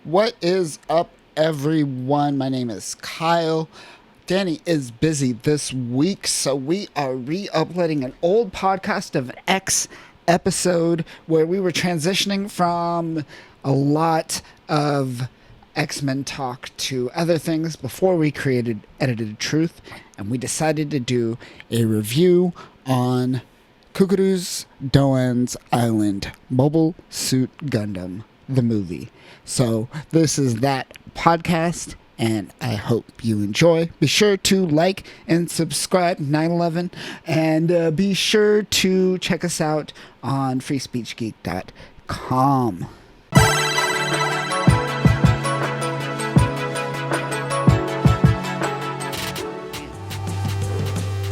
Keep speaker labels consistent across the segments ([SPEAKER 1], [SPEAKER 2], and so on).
[SPEAKER 1] What is up, everyone? My name is Kyle. Danny is busy this week, so we are re-uploading an old podcast of X episode where we were transitioning from a lot of X-Men talk to other things before we created Edited Truth, and we decided to do a review on Cucuruz Doan's Island Mobile Suit Gundam, the movie. So this is that podcast, and I hope you enjoy. Be sure to like and subscribe, 9/11, and be sure to check us out on freespeechgeek.com.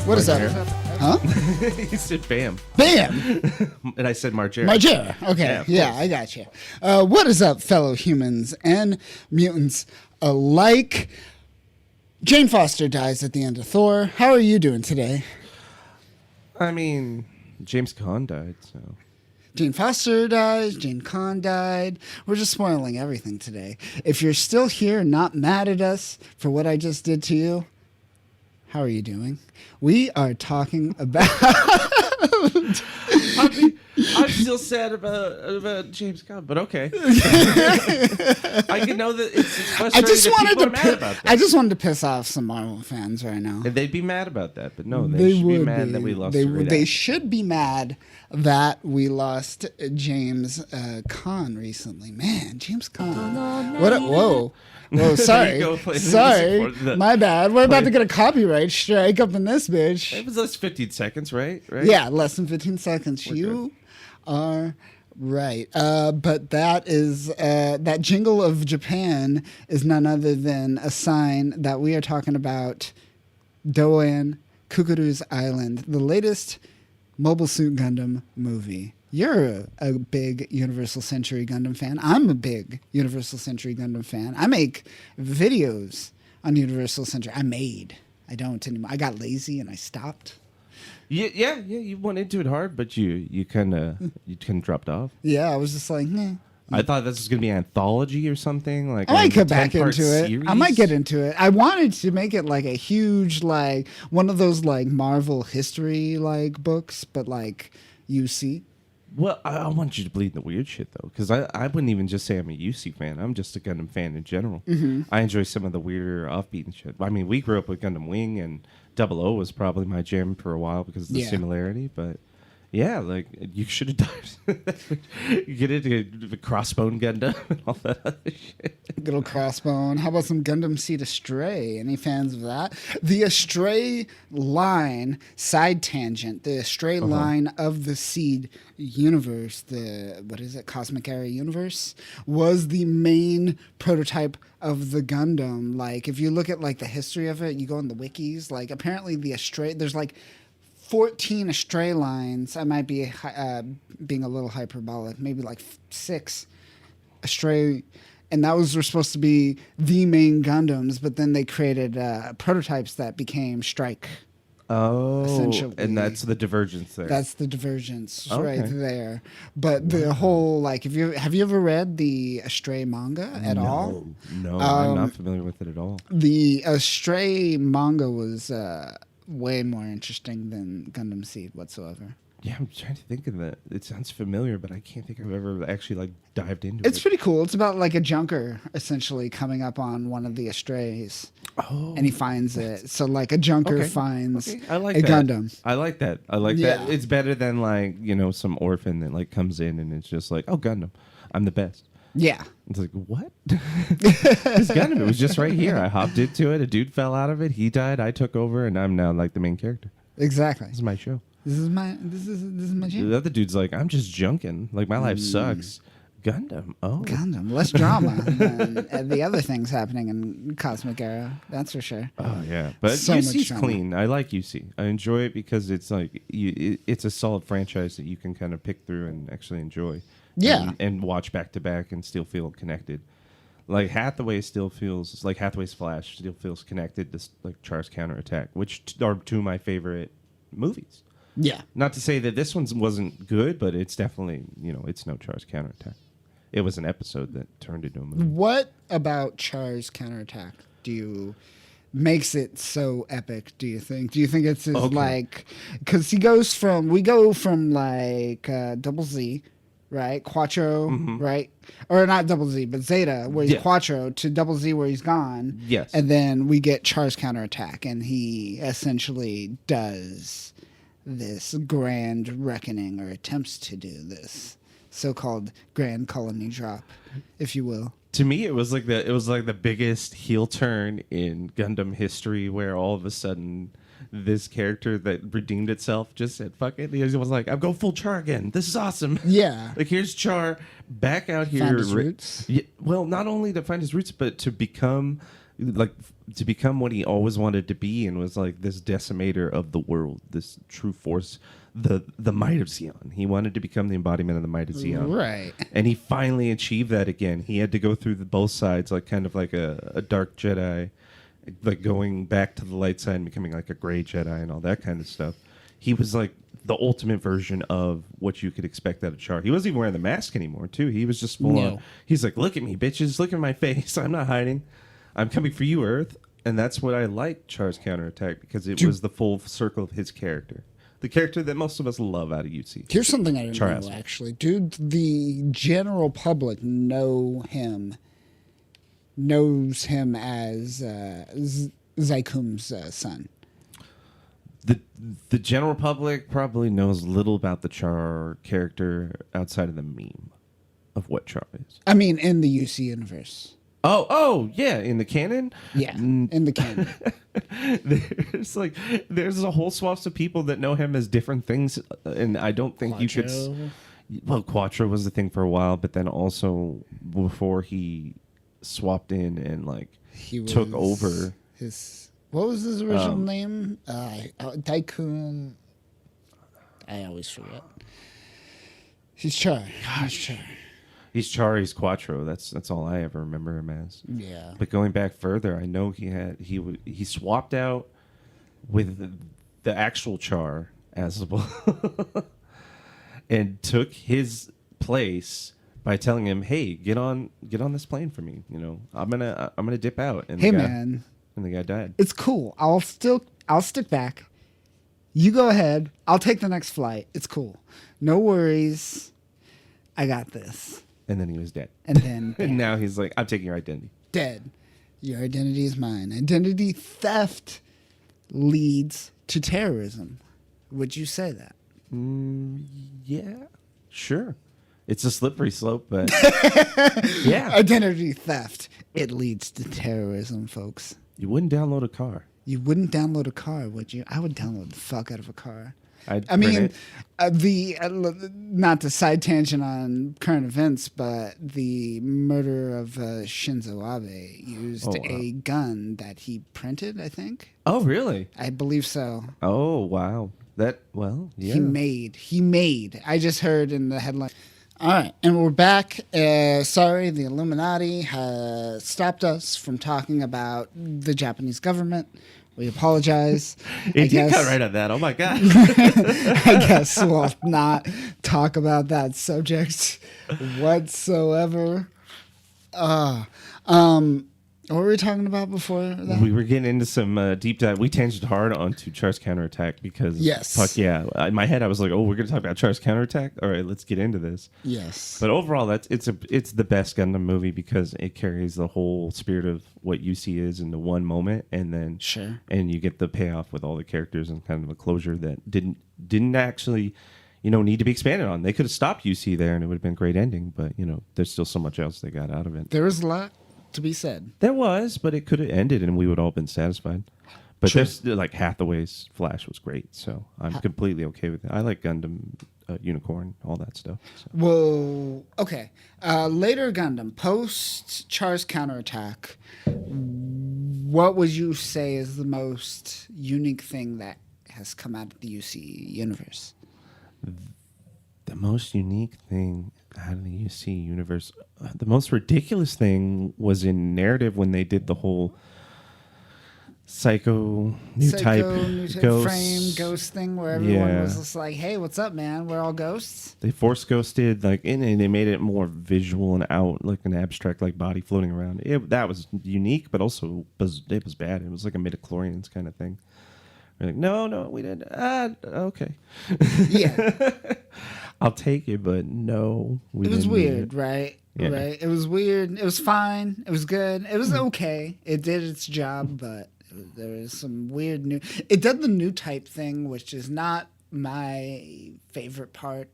[SPEAKER 1] What is that? Huh?
[SPEAKER 2] He said bam.
[SPEAKER 1] Bam!
[SPEAKER 2] And I said Margera.
[SPEAKER 1] Margera. Okay. Yeah, I got you. What is up, fellow humans and mutants alike? Jane Foster dies at the end of Thor. How are you doing today?
[SPEAKER 2] I mean, James Caan died, so.
[SPEAKER 1] Jane Foster dies. Jane Caan died. We're just spoiling everything today. If you're still here and not mad at us for what I just did to you, how are you doing? We are talking about...
[SPEAKER 2] I'm still sad about James Caan, but okay. I can know that it's frustrating
[SPEAKER 1] I just wanted to piss off some Marvel fans right now.
[SPEAKER 2] And they'd be mad about that, but no, they should be mad that we lost.
[SPEAKER 1] They should be mad that we lost James Caan recently. Man, James Caan. Whoa. Whoa, sorry. My bad. We're about to get a copyright strike up in this bitch.
[SPEAKER 2] It was less 15 seconds, right?
[SPEAKER 1] Yeah, less than 15 seconds. You are right. But that is that jingle of Japan is none other than a sign that we are talking about Doan, Cucuruz Island, the latest Mobile Suit Gundam movie. You're a big Universal Century Gundam fan. I'm a big Universal Century Gundam fan. I make videos on Universal Century. I don't anymore. I got lazy and I stopped.
[SPEAKER 2] Yeah. You went into it hard, but you kind of dropped off.
[SPEAKER 1] Yeah, I was just like, nah.
[SPEAKER 2] I thought this was gonna be an anthology or something. Like
[SPEAKER 1] I might get back into it.
[SPEAKER 2] Series.
[SPEAKER 1] I might get into it. I wanted to make it like a huge, like one of those like Marvel history like books, but like UC.
[SPEAKER 2] Well, I want you to believe in the weird shit, though, because I wouldn't even just say I'm a UC fan. I'm just a Gundam fan in general. Mm-hmm. I enjoy some of the weirder offbeat shit. I mean, we grew up with Gundam Wing, and 00 was probably my jam for a while because of the similarity, but... Yeah, like, you should have died. You get into the Crossbone Gundam and all that other shit.
[SPEAKER 1] Good old Crossbone. How about some Gundam Seed Astray? Any fans of that? The Astray line, side tangent, the Astray line of the Seed universe, the, Cosmic Era universe, was the main prototype of the Gundam. Like, if you look at, like, the history of it, you go in the wikis, like, apparently the Astray, there's, like, 14 Astray lines. I might be being a little hyperbolic. Maybe like 6 Astray, and that was supposed to be the main Gundams. But then they created prototypes that became Strike.
[SPEAKER 2] Oh,
[SPEAKER 1] essentially.
[SPEAKER 2] And that's the divergence there.
[SPEAKER 1] That's the divergence right there. But the whole like, have you ever read the Astray manga at all?
[SPEAKER 2] No, I'm not familiar with it at all.
[SPEAKER 1] The Astray manga was. Way more interesting than Gundam Seed whatsoever.
[SPEAKER 2] Yeah, I'm trying to think of that. It sounds familiar, but I can't think I've ever actually like dived into it.
[SPEAKER 1] It's pretty cool. It's about like a junker essentially coming up on one of the Astrays.
[SPEAKER 2] Oh,
[SPEAKER 1] and he finds it. So like a junker finds
[SPEAKER 2] I like
[SPEAKER 1] a
[SPEAKER 2] that.
[SPEAKER 1] Gundam.
[SPEAKER 2] I like that. That. It's better than like, some orphan that like comes in and it's just like, oh, Gundam, I'm the best.
[SPEAKER 1] Yeah.
[SPEAKER 2] It's like, what? This Gundam, it was just right here. I hopped into it. A dude fell out of it. He died. I took over, and I'm now like the main character.
[SPEAKER 1] Exactly.
[SPEAKER 2] This is my show.
[SPEAKER 1] This is my jam.
[SPEAKER 2] The other dude's like, I'm just junking. Like, my life sucks. Gundam. Oh.
[SPEAKER 1] Gundam. Less drama than the other things happening in Cosmic Era. That's for sure.
[SPEAKER 2] Oh, yeah. But
[SPEAKER 1] so
[SPEAKER 2] UC's clean. I like UC. I enjoy it because it's like, it's a solid franchise that you can kind of pick through and actually enjoy.
[SPEAKER 1] Yeah.
[SPEAKER 2] And watch back to back and still feel connected. Like Hathaway still feels like Hathaway's Flash still feels connected to like Char's Counterattack, which are two of my favorite movies.
[SPEAKER 1] Yeah.
[SPEAKER 2] Not to say that this one wasn't good, but it's definitely, it's no Char's Counterattack. it was an episode that turned into a movie.
[SPEAKER 1] What about Char's counterattack makes it so epic, do you think? Do you think it's his, like, because we go from like Double Z, right? Quattro, right? Or not Double Z, but Zeta, where he's Quattro, to Double Z, where he's gone.
[SPEAKER 2] Yes.
[SPEAKER 1] And then we get Char's counterattack, and he essentially does this grand reckoning, or attempts to do this so-called grand colony drop, if you will.
[SPEAKER 2] To me, it was like the biggest heel turn in Gundam history, where all of a sudden this character that redeemed itself just said, "Fuck it." He was like, "I'm going full Char again. This is awesome."
[SPEAKER 1] Yeah.
[SPEAKER 2] Like, here's Char back out here.
[SPEAKER 1] Found his roots.
[SPEAKER 2] Yeah, well, not only to find his roots, but to become what he always wanted to be, and was like this decimator of the world, this true force, the might of Zeon. He wanted to become the embodiment of the might of Zeon.
[SPEAKER 1] Right.
[SPEAKER 2] And he finally achieved that again. He had to go through both sides, like kind of like a dark Jedi, like going back to the light side and becoming like a gray Jedi and all that kind of stuff. He was like the ultimate version of what you could expect out of Char. He wasn't even wearing the mask anymore, too. He was just full on. He's like, "Look at me, bitches. Look at my face. I'm not hiding. I'm coming for you, Earth." And that's what I liked Char's counterattack, because it was the full circle of his character. The character that most of us love out of UC.
[SPEAKER 1] Here's something I didn't know, actually. Dude, the general public knows him as Zaikum's son.
[SPEAKER 2] The general public probably knows little about the Char character outside of the meme of what Char is.
[SPEAKER 1] I mean, in the UC universe.
[SPEAKER 2] Oh, yeah, in the canon?
[SPEAKER 1] Yeah, in the canon.
[SPEAKER 2] There's a whole swath of people that know him as different things, and I don't think you could... Well, Quattro was the thing for a while, but then also before he swapped in and took over...
[SPEAKER 1] What was his original name? Daikun... I always forget. He's Char.
[SPEAKER 2] He's Char, he's Quattro. That's all I ever remember him as.
[SPEAKER 1] Yeah.
[SPEAKER 2] But going back further, I know he swapped out with the actual Char as well, and took his place by telling him, "Hey, get on this plane for me. You know, I'm gonna dip out." And
[SPEAKER 1] man,
[SPEAKER 2] and the guy died.
[SPEAKER 1] It's cool. I'll stick back. You go ahead. I'll take the next flight. It's cool. No worries. I got this.
[SPEAKER 2] And then he was dead.
[SPEAKER 1] And then...
[SPEAKER 2] and now he's like, "I'm taking your identity."
[SPEAKER 1] Dead. Your identity is mine. Identity theft leads to terrorism. Would you say that?
[SPEAKER 2] Yeah. Sure. It's a slippery slope, but... yeah.
[SPEAKER 1] Identity theft. It leads to terrorism, folks.
[SPEAKER 2] You wouldn't download a car.
[SPEAKER 1] You wouldn't download a car, would you? I would download the fuck out of a car.
[SPEAKER 2] I mean,
[SPEAKER 1] not to side tangent on current events, but the murder of Shinzo Abe used a gun that he printed, I think.
[SPEAKER 2] Oh, really?
[SPEAKER 1] I believe so.
[SPEAKER 2] Oh, wow. Yeah.
[SPEAKER 1] He made. I just heard in the headline. All right, and we're back. Sorry, the Illuminati has stopped us from talking about the Japanese government. We apologize.
[SPEAKER 2] It did cut right on that. Oh, my God.
[SPEAKER 1] I guess we'll not talk about that subject whatsoever. What were we talking about before that?
[SPEAKER 2] We were getting into some deep dive. We tanged hard onto Char's counterattack because, fuck yeah. In my head, I was like, "Oh, we're going to talk about Char's counterattack? All right, let's get into this."
[SPEAKER 1] Yes.
[SPEAKER 2] But overall, it's the best Gundam movie because it carries the whole spirit of what UC is into one moment, and then and you get the payoff with all the characters and kind of a closure that didn't actually, need to be expanded on. They could have stopped UC there, and it would have been a great ending. But there's still so much else they got out of it.
[SPEAKER 1] There was a lot to be said.
[SPEAKER 2] There was, but it could have ended and we would all been satisfied. But there's Hathaway's Flash was great, so I'm completely okay with it. I like Gundam, Unicorn, all that stuff. So.
[SPEAKER 1] Well, okay. Later Gundam, post Char's counterattack, what would you say is the most unique thing that has come out of the UC universe?
[SPEAKER 2] The most unique thing out of the UC universe, the most ridiculous thing was in narrative when they did the whole Psycho, new type, ghost.
[SPEAKER 1] frame, ghost thing where everyone was just like, hey, what's up, man? We're all ghosts.
[SPEAKER 2] They force ghosted, like, and they made it more visual and out, like an abstract, like body floating around. That was unique, but also it was bad. It was like a midichlorians kind of thing. We're like, no, we didn't. Okay.
[SPEAKER 1] Yeah.
[SPEAKER 2] I'll take it, but no.
[SPEAKER 1] It was weird, right?
[SPEAKER 2] Yeah.
[SPEAKER 1] Right. It was weird. It was fine. It was good. It was okay. It did its job, but there was some weird new. It did the new type thing, which is not my favorite part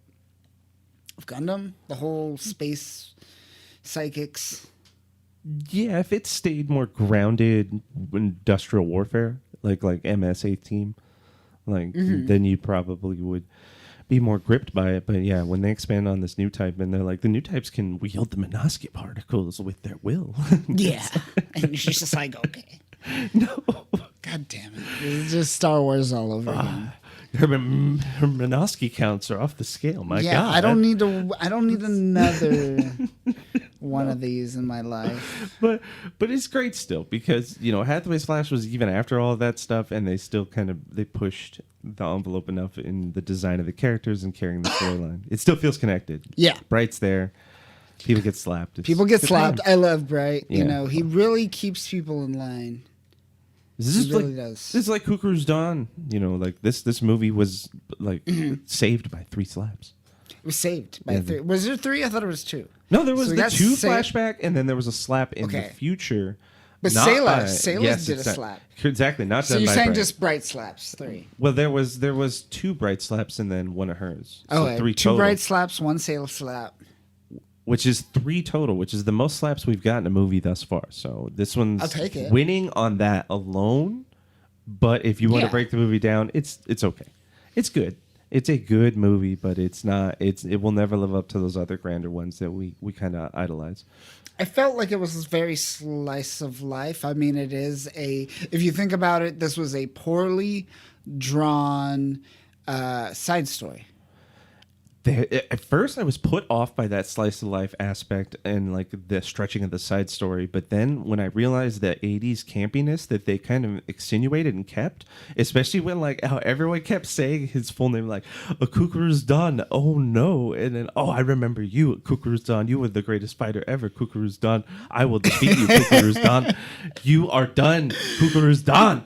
[SPEAKER 1] of Gundam. The whole space psychics.
[SPEAKER 2] Yeah, if it stayed more grounded industrial warfare, like MS-8 team, then you probably would be more gripped by it. But yeah, when they expand on this new type and they're like, the new types can wield the Monosky particles with their will.
[SPEAKER 1] Yeah. And she's just like, okay.
[SPEAKER 2] No.
[SPEAKER 1] God damn it. It's just Star Wars all over again.
[SPEAKER 2] Her Monosky counts are off the scale. My God.
[SPEAKER 1] I don't need another one of these in my life.
[SPEAKER 2] But it's great still because, Hathaway's Flash was even after all of that stuff, and they still they pushed the envelope enough in the design of the characters and carrying the storyline. It still feels connected.
[SPEAKER 1] Yeah.
[SPEAKER 2] Bright's there. People get slapped.
[SPEAKER 1] People get slapped.
[SPEAKER 2] Time.
[SPEAKER 1] I love Bright.
[SPEAKER 2] Yeah.
[SPEAKER 1] He really keeps people in line.
[SPEAKER 2] This
[SPEAKER 1] really does.
[SPEAKER 2] This is like Cucuruz Doan. This movie was saved by 3 slaps.
[SPEAKER 1] It was saved by 3. Was there 3? I thought it was 2.
[SPEAKER 2] No, there was
[SPEAKER 1] So
[SPEAKER 2] the 2 flashback, and then there was a slap in the future.
[SPEAKER 1] But Sailors did a slap.
[SPEAKER 2] Exactly, not
[SPEAKER 1] so
[SPEAKER 2] done
[SPEAKER 1] you're
[SPEAKER 2] by
[SPEAKER 1] saying
[SPEAKER 2] Bright.
[SPEAKER 1] just Bright slaps 3.
[SPEAKER 2] Well, there was 2 Bright slaps and then one of hers. So
[SPEAKER 1] Okay,
[SPEAKER 2] 3
[SPEAKER 1] 2
[SPEAKER 2] total,
[SPEAKER 1] Bright slaps, 1 Sailor slap.
[SPEAKER 2] which is 3 total, which is the most slaps we've got in a movie thus far. So this one's
[SPEAKER 1] I'll take it.
[SPEAKER 2] winning on that alone. But if you want to break the movie down, it's okay. It's good. It's a good movie, but it's not. It will never live up to those other grander ones that we kind of idolize.
[SPEAKER 1] I felt like it was very slice of life. I mean, it is if you think about it, this was a poorly drawn side story.
[SPEAKER 2] At first, I was put off by that slice of life aspect and like the stretching of the side story. But then when I realized that 80s campiness that they kind of extenuated and kept, especially when like how everyone kept saying his full name, like Cucuruz Doan, oh no. And then, oh, I remember you, Cucuruz Doan. You were the greatest fighter ever, Cucuruz Doan. I will defeat you, Cucuruz Doan. You are done, Cucuruz Doan.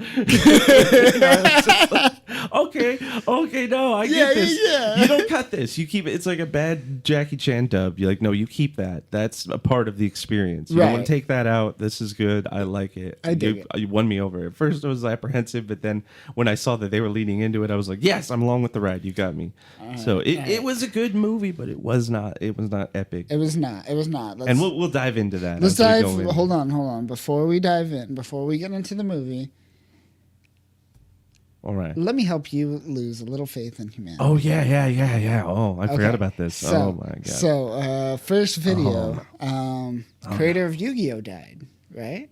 [SPEAKER 2] Okay, no, I get this.
[SPEAKER 1] Yeah.
[SPEAKER 2] You don't cut this. You keep it. It's like a bad Jackie Chan dub. You're like, no, you keep that. That's a part of the experience. You don't want to take that out. This is good. I like it.
[SPEAKER 1] I dig it.
[SPEAKER 2] You won me over. At first, I was apprehensive, but then when I saw that they were leading into it, I was like, yes, I'm along with the ride. You got me. So it was a good movie, but it was not. It was not epic.
[SPEAKER 1] It was not.
[SPEAKER 2] And we'll dive into that.
[SPEAKER 1] Let's dive. Hold on. Before we dive in, before we get into the movie.
[SPEAKER 2] All right.
[SPEAKER 1] Let me help you lose a little faith in humanity.
[SPEAKER 2] Oh, yeah. Oh, I forgot about this. Oh, my God.
[SPEAKER 1] So, first video, creator of Yu-Gi-Oh! Died, right?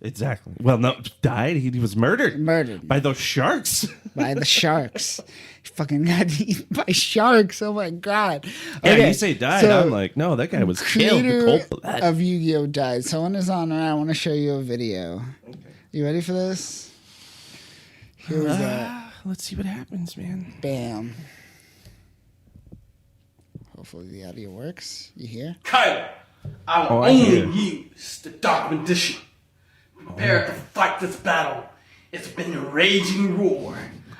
[SPEAKER 2] Exactly. Well, no, died. He was murdered.
[SPEAKER 1] Murdered.
[SPEAKER 2] By those sharks.
[SPEAKER 1] By the sharks. He fucking got eaten by sharks. Oh, my God.
[SPEAKER 2] Yeah,
[SPEAKER 1] Okay,
[SPEAKER 2] you say died. So I'm like, no, that guy was killed. The cold blood.
[SPEAKER 1] Of Yu-Gi-Oh! Died. So, in his honor, I want to show you a video. Okay. You ready for this? Here we go.
[SPEAKER 2] Let's see what happens, man.
[SPEAKER 1] Bam. Hopefully the audio works. You hear?
[SPEAKER 3] Kylo, I will only use the Dark Magician. Prepare to fight this battle. It's been a raging war.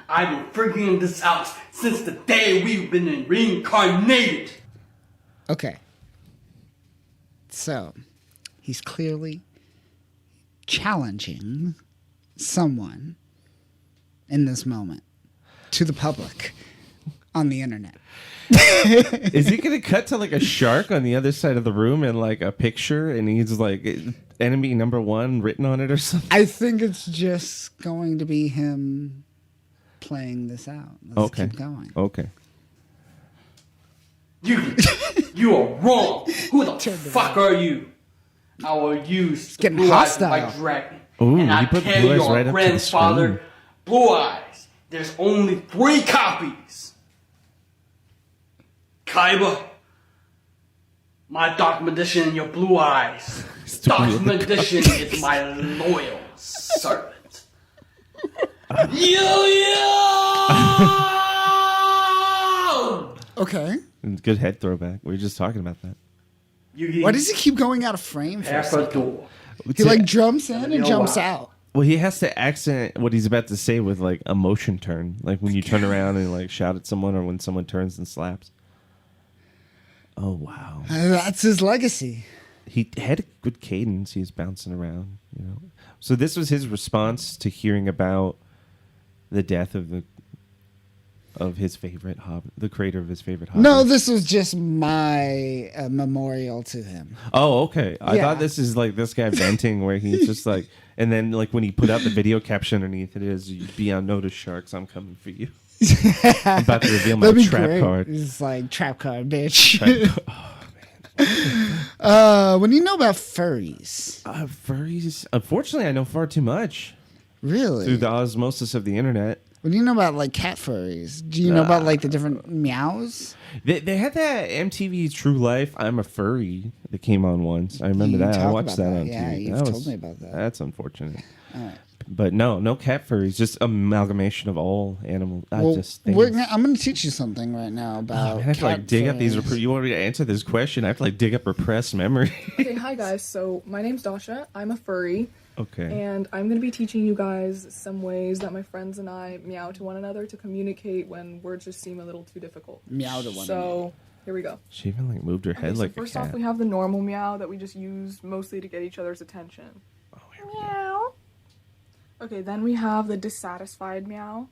[SPEAKER 3] I've been figuring this out since the day we've been reincarnated.
[SPEAKER 1] Okay. So, he's clearly challenging someone in this moment to the public on the internet.
[SPEAKER 2] Is he going to cut to like a shark on the other side of the room and like a picture and he's like enemy number 1 written on it or something?
[SPEAKER 1] I think it's just going to be him playing this out. Let's keep going.
[SPEAKER 2] Okay.
[SPEAKER 3] You are wrong. Who the fuck are you? I will use the Blue Eyes of my dragon.
[SPEAKER 2] Ooh,
[SPEAKER 3] and I
[SPEAKER 2] put the
[SPEAKER 3] tell
[SPEAKER 2] Blue Eyes
[SPEAKER 3] your
[SPEAKER 2] right up to the
[SPEAKER 3] grandfather,
[SPEAKER 2] screen.
[SPEAKER 3] Blue Eyes, there's only 3 copies. Kaiba, my Dark Magician and your Blue Eyes. Dark Magician is my loyal servant. Yo!
[SPEAKER 1] Okay.
[SPEAKER 2] Good head throwback. We were just talking about that.
[SPEAKER 1] Why does he keep going out of frame for a
[SPEAKER 3] Half a
[SPEAKER 1] second?
[SPEAKER 3] door.
[SPEAKER 1] He like jumps in and jumps out.
[SPEAKER 2] Well, he has to accent what he's about to say with like a motion turn, like when you turn around and like shout at someone, or when someone turns and slaps. Oh wow,
[SPEAKER 1] That's his legacy.
[SPEAKER 2] he had a good cadence. He was bouncing around, So this was his response to hearing about the death of his favorite hobbit, the creator of his favorite hobbit.
[SPEAKER 1] No, this was just my memorial to him.
[SPEAKER 2] Oh, okay. I
[SPEAKER 1] Yeah.
[SPEAKER 2] thought this is like this guy venting where he's just like, and then like when he put out the video caption underneath it is, "You be on notice, sharks. I'm coming for you." I'm about to reveal my
[SPEAKER 1] That'd be
[SPEAKER 2] trap
[SPEAKER 1] great.
[SPEAKER 2] card.
[SPEAKER 1] It's like trap card, bitch.
[SPEAKER 2] Oh,
[SPEAKER 1] What do you know about furries?
[SPEAKER 2] furries. Unfortunately, I know far too much
[SPEAKER 1] Really?
[SPEAKER 2] through the osmosis of the internet.
[SPEAKER 1] What do you know about like cat furries? Do you know about like the different meows?
[SPEAKER 2] They had that MTV True Life I'm a Furry that came on once. I remember
[SPEAKER 1] You
[SPEAKER 2] that. I
[SPEAKER 1] talked
[SPEAKER 2] watched
[SPEAKER 1] about
[SPEAKER 2] that
[SPEAKER 1] that.
[SPEAKER 2] on
[SPEAKER 1] Yeah,
[SPEAKER 2] TV.
[SPEAKER 1] you've told me about that.
[SPEAKER 2] That's unfortunate.
[SPEAKER 1] All right.
[SPEAKER 2] But no cat furries. Just amalgamation of all animals.
[SPEAKER 1] Well,
[SPEAKER 2] Just
[SPEAKER 1] I'm
[SPEAKER 2] things.
[SPEAKER 1] going to teach you something right now about.
[SPEAKER 2] I have to like dig up these.
[SPEAKER 1] furries.
[SPEAKER 2] You want me to answer this question? I have to like dig up repressed memory.
[SPEAKER 4] Okay, hi guys. So my name's Dasha. I'm a furry,
[SPEAKER 2] Okay.
[SPEAKER 4] and I'm gonna be teaching you guys some ways that my friends and I meow to one another to communicate when words just seem a little too difficult.
[SPEAKER 1] Meow to one
[SPEAKER 4] So here we go.
[SPEAKER 2] She even like moved her head
[SPEAKER 4] Okay, so
[SPEAKER 2] like
[SPEAKER 4] first
[SPEAKER 2] a cat.
[SPEAKER 4] off, we have the normal meow that we just use mostly to get each other's attention.
[SPEAKER 2] Oh, here we go.
[SPEAKER 4] Meow. Okay, then we have the dissatisfied meow.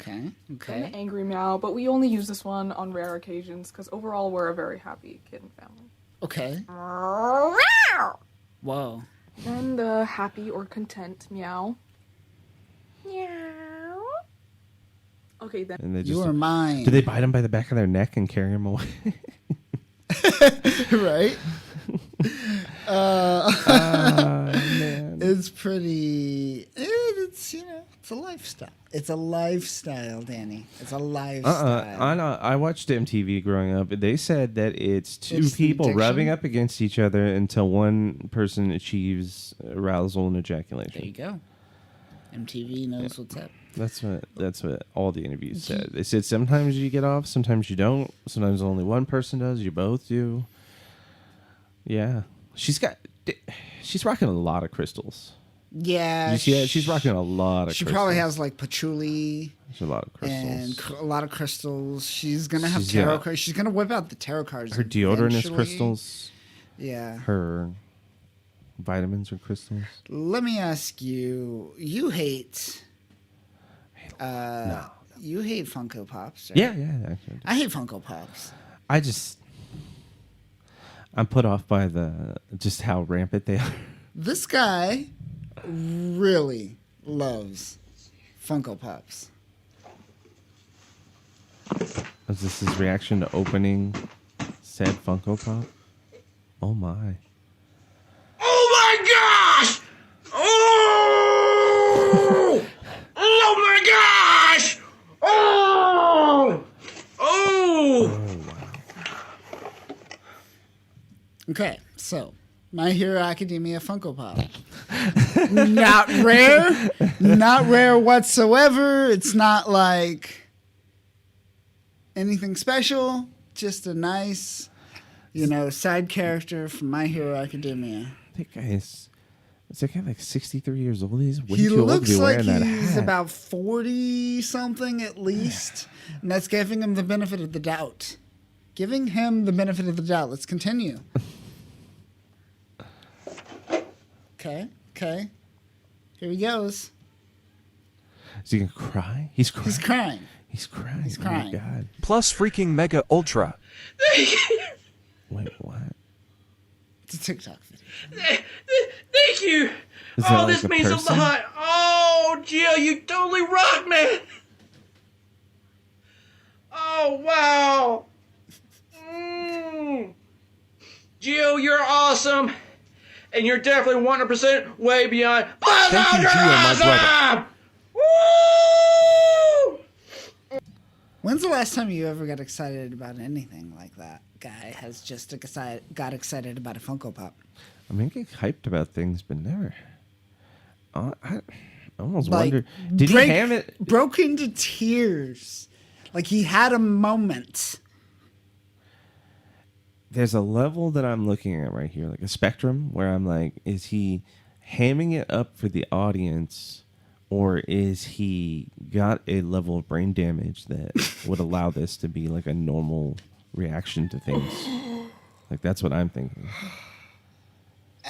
[SPEAKER 1] Okay.
[SPEAKER 4] Then
[SPEAKER 1] Okay.
[SPEAKER 4] the angry meow, but we only use this one on rare occasions because overall we're a very happy kitten family.
[SPEAKER 1] Okay. Whoa.
[SPEAKER 4] Then the happy or content meow. Meow. Okay, then
[SPEAKER 2] And they just
[SPEAKER 1] You are mine.
[SPEAKER 2] do they bite him by the back of their neck and carry him away?
[SPEAKER 1] Right?
[SPEAKER 2] Man.
[SPEAKER 1] It's pretty. It's it's a lifestyle. It's a lifestyle, Danny. It's a lifestyle.
[SPEAKER 2] I watched MTV growing up. They said that it's two
[SPEAKER 1] It's the
[SPEAKER 2] people
[SPEAKER 1] addiction?
[SPEAKER 2] rubbing up against each other until one person achieves arousal and ejaculation.
[SPEAKER 1] There you go. MTV knows what's up.
[SPEAKER 2] That's what all the interviews said. They said sometimes you get off, sometimes you don't. Sometimes only one person does. You both do. Yeah, she's rocking a lot of crystals.
[SPEAKER 1] Yeah.
[SPEAKER 2] You see that? She's rocking a lot of.
[SPEAKER 1] She
[SPEAKER 2] crystals.
[SPEAKER 1] probably has like patchouli
[SPEAKER 2] There's a lot of
[SPEAKER 1] and
[SPEAKER 2] crystals.
[SPEAKER 1] a lot of crystals. She's gonna have
[SPEAKER 2] She's
[SPEAKER 1] tarot
[SPEAKER 2] got-
[SPEAKER 1] cards. She's gonna whip out the tarot cards.
[SPEAKER 2] Her deodorant is
[SPEAKER 1] eventually.
[SPEAKER 2] crystals.
[SPEAKER 1] Yeah.
[SPEAKER 2] Her vitamins are crystals.
[SPEAKER 1] Let me ask you. You hate.
[SPEAKER 2] No.
[SPEAKER 1] You hate Funko Pops. Right?
[SPEAKER 2] Yeah, actually.
[SPEAKER 1] I hate Funko Pops.
[SPEAKER 2] I'm put off by just how rampant they are.
[SPEAKER 1] This guy really loves Funko Pops.
[SPEAKER 2] Is this his reaction to opening said Funko Pop? Oh my.
[SPEAKER 3] Oh my gosh! Oh! Oh my gosh! Oh! Oh!
[SPEAKER 1] Okay, so My Hero Academia Funko Pop. Not rare whatsoever. It's not like anything special. Just a nice, side character from My Hero Academia.
[SPEAKER 2] That guy is that guy like 63 years old? He's way
[SPEAKER 1] He
[SPEAKER 2] too old to
[SPEAKER 1] looks
[SPEAKER 2] be
[SPEAKER 1] like
[SPEAKER 2] wearing that
[SPEAKER 1] he's
[SPEAKER 2] hat.
[SPEAKER 1] about 40 something at least. And that's giving him the benefit of the doubt. Giving him the benefit of the doubt. Let's continue. Okay. Here he goes.
[SPEAKER 2] Is he gonna cry? He's crying.
[SPEAKER 1] He's crying.
[SPEAKER 2] He's crying.
[SPEAKER 1] He's
[SPEAKER 2] Oh
[SPEAKER 1] crying.
[SPEAKER 2] my God.
[SPEAKER 5] Plus freaking mega ultra.
[SPEAKER 2] Wait, what?
[SPEAKER 1] It's a TikTok video.
[SPEAKER 3] Thank you.
[SPEAKER 2] Is that
[SPEAKER 3] Oh,
[SPEAKER 2] like
[SPEAKER 3] this
[SPEAKER 2] a
[SPEAKER 3] means a
[SPEAKER 2] person?
[SPEAKER 3] lot. Oh, Jill, you totally rock, man. Oh, wow. Jill, you're awesome. And you're definitely 100% way beyond.
[SPEAKER 5] Thank you,
[SPEAKER 3] You're
[SPEAKER 5] Gio, my brother.
[SPEAKER 3] awesome! Woo!
[SPEAKER 1] When's the last time you ever got excited about anything like that? Guy has just got excited about a Funko Pop.
[SPEAKER 2] I mean, I get hyped about things, but never. I almost
[SPEAKER 1] Like,
[SPEAKER 2] wonder, did he have it?
[SPEAKER 1] Broke into tears. Like he had a moment.
[SPEAKER 2] There's a level that I'm looking at right here, like a spectrum, where I'm like, is he hamming it up for the audience, or is he got a level of brain damage that would allow this to be like a normal reaction to things? Like, that's what I'm thinking.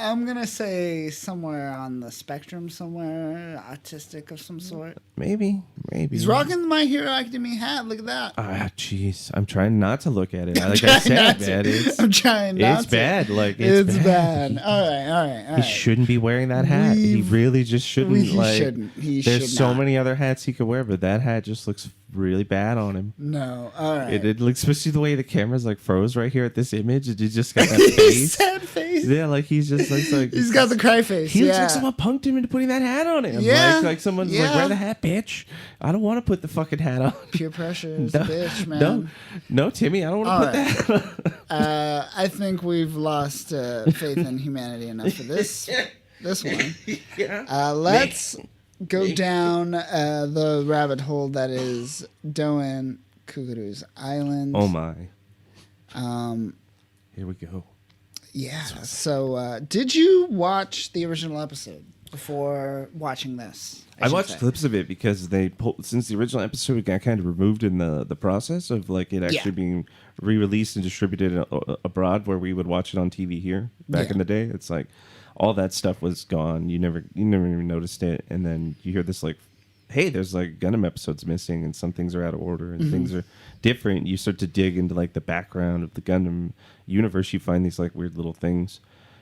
[SPEAKER 1] I'm going to say somewhere on the spectrum, somewhere autistic of some sort.
[SPEAKER 2] Maybe.
[SPEAKER 1] He's rocking the My Hero Academia hat. Look at that.
[SPEAKER 2] Ah, jeez. I'm trying not to look at it. Like I said, man,
[SPEAKER 1] I'm trying not to.
[SPEAKER 2] It's bad. Like,
[SPEAKER 1] it's bad. All right.
[SPEAKER 2] He shouldn't be wearing that hat. He really just shouldn't.
[SPEAKER 1] He shouldn't.
[SPEAKER 2] There's so many other hats he could wear, but that hat just looks really bad on him.
[SPEAKER 1] No. All right.
[SPEAKER 2] It looks, especially the way the camera's like froze right here at this image. It just got that face.
[SPEAKER 1] Sad face.
[SPEAKER 2] Yeah, like he's just like
[SPEAKER 1] he's got the cry face.
[SPEAKER 2] He looks like someone punked him into putting that hat on him.
[SPEAKER 1] Yeah.
[SPEAKER 2] Like someone's like, wear the hat, bitch. I don't want to put the fucking hat on.
[SPEAKER 1] Peer pressure is a bitch, man.
[SPEAKER 2] No, Timmy, I don't want to put that.
[SPEAKER 1] I think we've lost faith in humanity enough for this one.
[SPEAKER 2] Yeah.
[SPEAKER 1] Let's go down the rabbit hole that is Doan Cucuruz Island.
[SPEAKER 2] Oh my. Here we go.
[SPEAKER 1] Yeah. So, did you watch the original episode before watching this?
[SPEAKER 2] I watched clips of it because they since the original episode got kind of removed in the process of like it actually being re-released and distributed abroad, where we would watch it on TV here back in the day. It's like all that stuff was gone. You never even noticed it, and then you hear this like, hey, there's like Gundam episodes missing, and some things are out of order, and things are different. You start to dig into like the background of the Gundam universe. You find these like weird little things.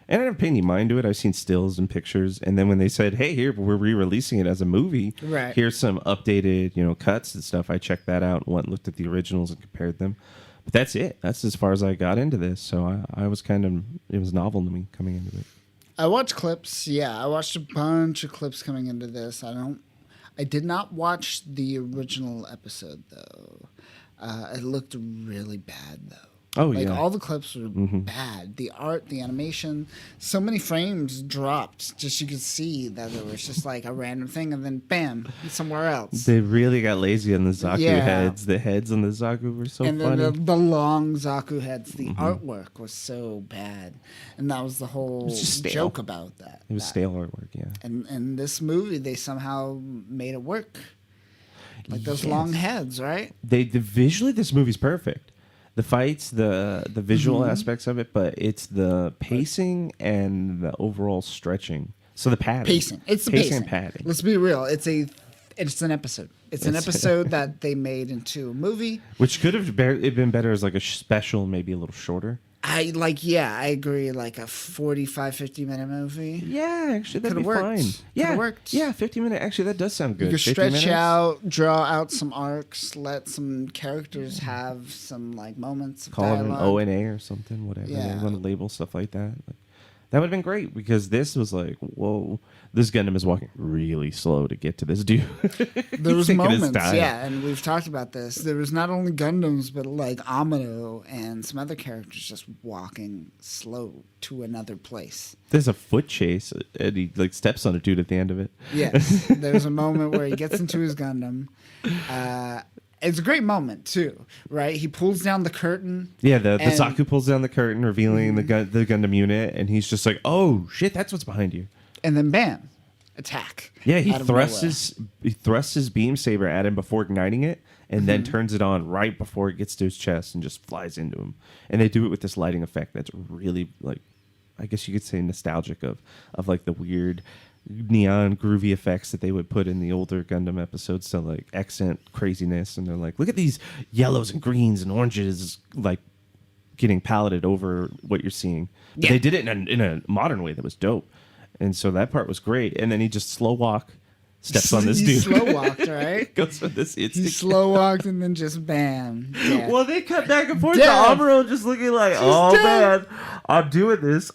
[SPEAKER 2] And I never paid any mind to it. I've seen stills and pictures. And then when they said, hey, here, we're re-releasing it as a movie.
[SPEAKER 1] Right.
[SPEAKER 2] Here's some updated, cuts and stuff. I checked that out and went and looked at the originals and compared them. But that's it. That's as far as I got into this. So I was it was novel to me coming into it.
[SPEAKER 1] I watched clips. Yeah, I watched a bunch of clips coming into this. I did not watch the original episode, though. It looked really bad, though.
[SPEAKER 2] Oh,
[SPEAKER 1] like,
[SPEAKER 2] yeah.
[SPEAKER 1] all the clips were bad. The art, the animation, so many frames dropped. Just you could see that it was just like a random thing, and then bam, somewhere else.
[SPEAKER 2] They really got lazy on the Zaku heads. The heads on the Zaku were so funny.
[SPEAKER 1] And then the long Zaku heads. The artwork was so bad, and that was the whole joke about that.
[SPEAKER 2] It was stale artwork, yeah.
[SPEAKER 1] And in this movie, they somehow made it work. Like those long heads, right?
[SPEAKER 2] Visually, this movie's perfect. The fights, the visual aspects of it, but it's the pacing and the overall stretching. So the padding.
[SPEAKER 1] Pacing. It's the pacing.
[SPEAKER 2] And padding.
[SPEAKER 1] Let's be real. It's an episode. It's an episode that they made into a movie.
[SPEAKER 2] Which could have been better as like a special, maybe a little shorter.
[SPEAKER 1] I agree. Like a 45, 50-minute movie.
[SPEAKER 2] Yeah, actually, that'd be
[SPEAKER 1] worked.
[SPEAKER 2] fine. Yeah,
[SPEAKER 1] worked.
[SPEAKER 2] Yeah, 50-minute. Actually, that does sound good.
[SPEAKER 1] You could
[SPEAKER 2] 50
[SPEAKER 1] stretch
[SPEAKER 2] minutes?
[SPEAKER 1] out, draw out some arcs, let some characters have some like moments of
[SPEAKER 2] Call it an
[SPEAKER 1] dialogue.
[SPEAKER 2] ONA or something, whatever.
[SPEAKER 1] Yeah.
[SPEAKER 2] They want to label stuff like that. That would have been great because this was like, whoa, this Gundam is walking really slow to get to this dude.
[SPEAKER 1] There was moments, and we've talked about this. There was not only Gundams, but like Amado and some other characters just walking slow to another place.
[SPEAKER 2] There's a foot chase, and he like steps on a dude at the end of it.
[SPEAKER 1] Yes, there's a moment where he gets into his Gundam. It's a great moment too, right? He pulls down the curtain.
[SPEAKER 2] Yeah, the Zaku pulls down the curtain, revealing the Gundam unit, and he's just like, "Oh shit, that's what's behind you!"
[SPEAKER 1] And then, bam, attack.
[SPEAKER 2] Yeah, he thrusts his beam saber at him before igniting it, and then turns it on right before it gets to his chest and just flies into him. And they do it with this lighting effect that's really like, I guess you could say nostalgic of like the weird neon groovy effects that they would put in the older Gundam episodes to like accent craziness. And they're like, look at these yellows and greens and oranges like getting paletted over what you're seeing. But they did it in a modern way that was dope. And so that part was great. And then he just slow walk steps on this
[SPEAKER 1] He
[SPEAKER 2] dude.
[SPEAKER 1] slow walked, right?
[SPEAKER 2] Goes for this instant.
[SPEAKER 1] He slow walked and then just bam. Death.
[SPEAKER 2] Well, they cut back and forth.
[SPEAKER 1] Death.
[SPEAKER 2] To Amuro just looking like, oh
[SPEAKER 1] dead.
[SPEAKER 2] man, I'm doing this.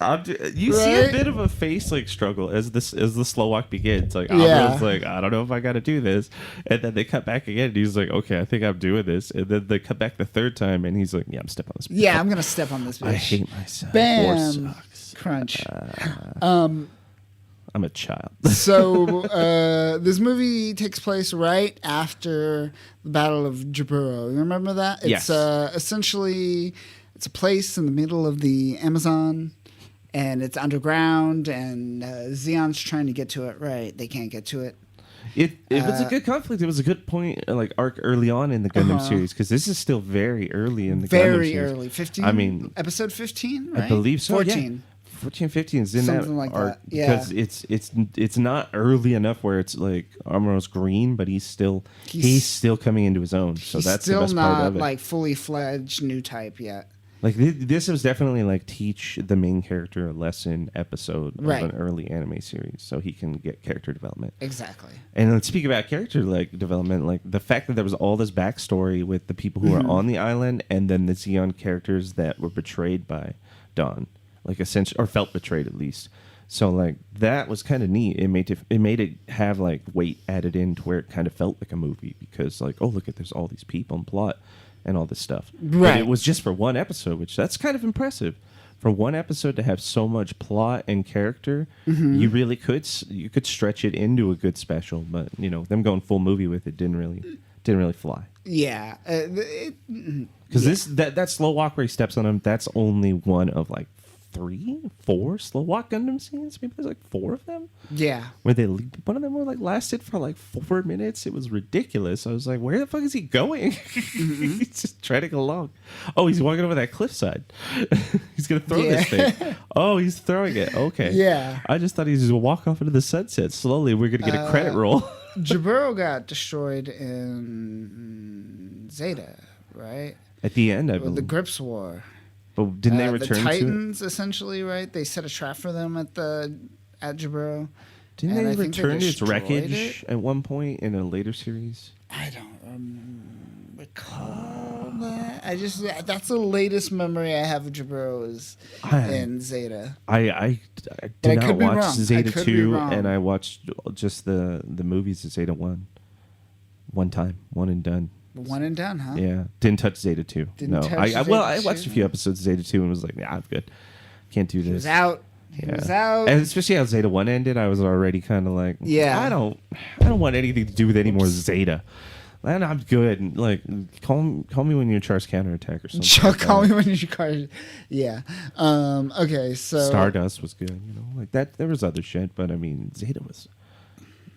[SPEAKER 2] You see a
[SPEAKER 1] Right?
[SPEAKER 2] bit of a face like struggle as the slow walk begins. Like
[SPEAKER 1] Yeah.
[SPEAKER 2] Amuro's like, I don't know if I got to do this, and then they cut back again. And he's like, okay, I think I'm doing this, and then they cut back the third time, and he's like, yeah, I'm stepping on this.
[SPEAKER 1] Yeah, I'm gonna step on this bitch.
[SPEAKER 2] I hate myself.
[SPEAKER 1] Bam.
[SPEAKER 2] War sucks.
[SPEAKER 1] Crunch.
[SPEAKER 2] I'm a child.
[SPEAKER 1] So this movie takes place right after the Battle of JABURO. You remember that? It's
[SPEAKER 2] Yes.
[SPEAKER 1] Essentially it's a place in the middle of the Amazon, and it's underground, and Zeon's trying to get to it. Right, they can't get to it.
[SPEAKER 2] It was a good conflict. It was a good point, like arc early on in the Gundam series, because this is still very early in the Gundam
[SPEAKER 1] Very
[SPEAKER 2] series.
[SPEAKER 1] early. 15.
[SPEAKER 2] I mean,
[SPEAKER 1] episode 15, right?
[SPEAKER 2] I believe so.
[SPEAKER 1] 14.
[SPEAKER 2] Yeah. 14, 15 is in
[SPEAKER 1] Something
[SPEAKER 2] that
[SPEAKER 1] like
[SPEAKER 2] arc
[SPEAKER 1] that, yeah.
[SPEAKER 2] because it's not early enough where it's like Amuro's green, but he's still coming into his own. So
[SPEAKER 1] He's
[SPEAKER 2] that's
[SPEAKER 1] still
[SPEAKER 2] the best part
[SPEAKER 1] not
[SPEAKER 2] of it.
[SPEAKER 1] like fully fledged new type yet.
[SPEAKER 2] Like this was definitely like teach the main character a lesson episode
[SPEAKER 1] Right.
[SPEAKER 2] of an early anime series, so he can get character development.
[SPEAKER 1] Exactly.
[SPEAKER 2] And let's speak about character like development, like the fact that there was all this backstory with the people who are on the island, and then the Zeon characters that were betrayed by Dawn, like essentially, or felt betrayed at least. So like that was kind of neat. It made it have like weight added in to where it kind of felt like a movie, because like, oh look at, there's all these people and plot and all this stuff.
[SPEAKER 1] Right.
[SPEAKER 2] But it was just for one episode, which that's kind of impressive. For one episode to have so much plot and character, you really could stretch it into a good special. But you know, them going full movie with it didn't really fly.
[SPEAKER 1] Yeah.
[SPEAKER 2] Because that slow walk where he steps on him, that's only one of like 3, 4 slow walk Gundam scenes. Maybe there's like 4 of them.
[SPEAKER 1] Yeah.
[SPEAKER 2] Where one of them were like lasted for like 4 minutes. It was ridiculous. I was like, where the fuck is he going? He's just treading along. Oh, he's walking over that cliffside. He's gonna throw this thing. Oh, he's throwing it. Okay.
[SPEAKER 1] Yeah.
[SPEAKER 2] I just thought he was gonna walk off into the sunset slowly. We're gonna get a credit roll.
[SPEAKER 1] JABURO got destroyed in Zeta, right?
[SPEAKER 2] At the end, I
[SPEAKER 1] With
[SPEAKER 2] believe.
[SPEAKER 1] the Grips War.
[SPEAKER 2] But didn't they
[SPEAKER 1] The
[SPEAKER 2] return to it?
[SPEAKER 1] Titans, essentially, right? They set a trap for them at JABURO.
[SPEAKER 2] Didn't
[SPEAKER 1] and
[SPEAKER 2] they
[SPEAKER 1] I think they
[SPEAKER 2] return to its
[SPEAKER 1] destroyed
[SPEAKER 2] wreckage
[SPEAKER 1] it?
[SPEAKER 2] at one point in a later series?
[SPEAKER 1] I don't recall that. That's the latest memory I have of JABURO is in Zeta.
[SPEAKER 2] I
[SPEAKER 1] But
[SPEAKER 2] did
[SPEAKER 1] I
[SPEAKER 2] not
[SPEAKER 1] could be
[SPEAKER 2] watch
[SPEAKER 1] wrong. I
[SPEAKER 2] Zeta
[SPEAKER 1] could be
[SPEAKER 2] 2,
[SPEAKER 1] wrong.
[SPEAKER 2] and I watched just the movies of Zeta 1. One time, one and done.
[SPEAKER 1] One and done, huh?
[SPEAKER 2] Yeah, didn't touch Zeta 2.
[SPEAKER 1] Didn't
[SPEAKER 2] No,
[SPEAKER 1] touch
[SPEAKER 2] I
[SPEAKER 1] Zeta
[SPEAKER 2] watched
[SPEAKER 1] 2?
[SPEAKER 2] a few episodes of Zeta 2 and was like, yeah, I'm good. Can't do this.
[SPEAKER 1] He was out. He was out.
[SPEAKER 2] And especially how Zeta 1 ended, I was already kind of like,
[SPEAKER 1] Yeah.
[SPEAKER 2] I don't want anything to do with any more Zeta. And I'm good. And, like, call me when you're Char's counterattack or something.
[SPEAKER 1] Chuck,
[SPEAKER 2] like that.
[SPEAKER 1] call me when you car. Yeah. Okay. So
[SPEAKER 2] Stardust was good, you know, like that. There was other shit, but I mean, Zeta was.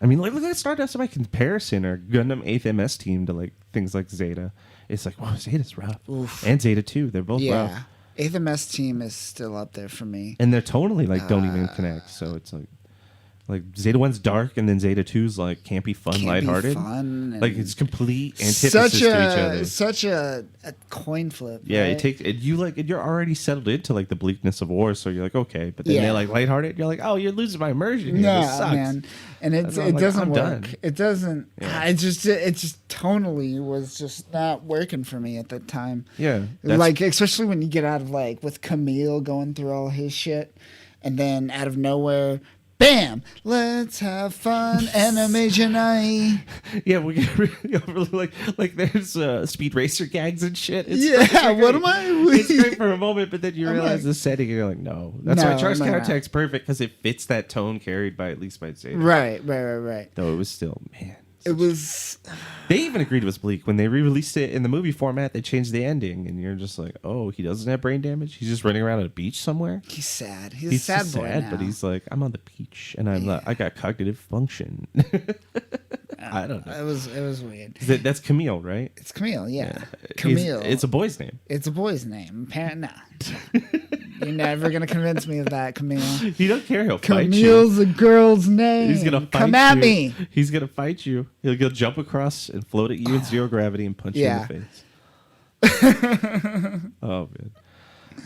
[SPEAKER 2] I mean, look at Stardust by comparison, or Gundam 8th MS team to like things like Zeta. It's like, wow, Zeta's rough, and Zeta 2, they're both rough,
[SPEAKER 1] yeah, 8th MS team is still up there for me.
[SPEAKER 2] and they're totally like don't even connect. So it's like Zeta 1's dark, and then Zeta 2's like campy, fun,
[SPEAKER 1] Can't be
[SPEAKER 2] lighthearted.
[SPEAKER 1] fun,
[SPEAKER 2] Like
[SPEAKER 1] and
[SPEAKER 2] it's complete antithesis to each other.
[SPEAKER 1] Such a coin flip.
[SPEAKER 2] Yeah,
[SPEAKER 1] right?
[SPEAKER 2] it takes you're already settled into like the bleakness of war, so you're like, okay, but then
[SPEAKER 1] Yeah.
[SPEAKER 2] they're like lighthearted. You're like, oh, you're losing my immersion. Here.
[SPEAKER 1] No,
[SPEAKER 2] This sucks.
[SPEAKER 1] man, and
[SPEAKER 2] And I'm
[SPEAKER 1] it
[SPEAKER 2] like,
[SPEAKER 1] doesn't
[SPEAKER 2] I'm
[SPEAKER 1] work.
[SPEAKER 2] done.
[SPEAKER 1] It doesn't.
[SPEAKER 2] Yeah.
[SPEAKER 1] It just tonally was just not working for me at that time.
[SPEAKER 2] Yeah,
[SPEAKER 1] Like especially when you get out of like with Camille going through all his shit, and then out of nowhere, bam! Let's have fun, anime Janai.
[SPEAKER 2] yeah, we get really like there's speed racer gags and shit. It's
[SPEAKER 1] Yeah,
[SPEAKER 2] great.
[SPEAKER 1] what am I?
[SPEAKER 2] It's great for a moment, but then you
[SPEAKER 1] I'm
[SPEAKER 2] realize
[SPEAKER 1] like-
[SPEAKER 2] the setting, and you're like, no. That's
[SPEAKER 1] No,
[SPEAKER 2] why Char's
[SPEAKER 1] no.
[SPEAKER 2] counterattack's perfect, because it fits that tone carried by at least by Zeta.
[SPEAKER 1] Right.
[SPEAKER 2] Though it was still, man.
[SPEAKER 1] It was.
[SPEAKER 2] They even agreed it was bleak when they re-released it in the movie format. They changed the ending, and you're just like, oh, he doesn't have brain damage. He's just running around at a beach somewhere.
[SPEAKER 1] He's sad. He's a
[SPEAKER 2] He's
[SPEAKER 1] sad
[SPEAKER 2] just
[SPEAKER 1] boy now.
[SPEAKER 2] but he's like, I'm on the beach, and I got cognitive function. I don't know.
[SPEAKER 1] It was weird.
[SPEAKER 2] That's Camille, right?
[SPEAKER 1] It's Camille. Yeah, Camille.
[SPEAKER 2] It's a boy's name.
[SPEAKER 1] It's a boy's name. Nah. You're never gonna convince me of that, Camille.
[SPEAKER 2] He don't care. He'll fight you.
[SPEAKER 1] Camille's a girl's name.
[SPEAKER 2] He's gonna fight
[SPEAKER 1] come at
[SPEAKER 2] you.
[SPEAKER 1] me.
[SPEAKER 2] He's gonna fight you. He'll go jump across and float at you in zero gravity and punch
[SPEAKER 1] Yeah.
[SPEAKER 2] you in the face. Oh man.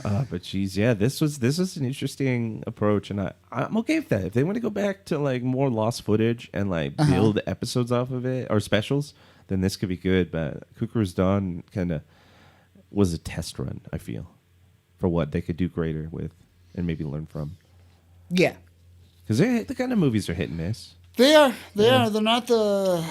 [SPEAKER 2] But geez, yeah, this was an interesting approach, and I'm okay with that. If they want to go back to like more lost footage and like build episodes off of it or specials, then this could be good. But Cucuruz Doan kind of was a test run, I feel, for what they could do greater with and maybe learn from.
[SPEAKER 1] Yeah.
[SPEAKER 2] Because the kind of movies are hit and miss.
[SPEAKER 1] They are. They're not the...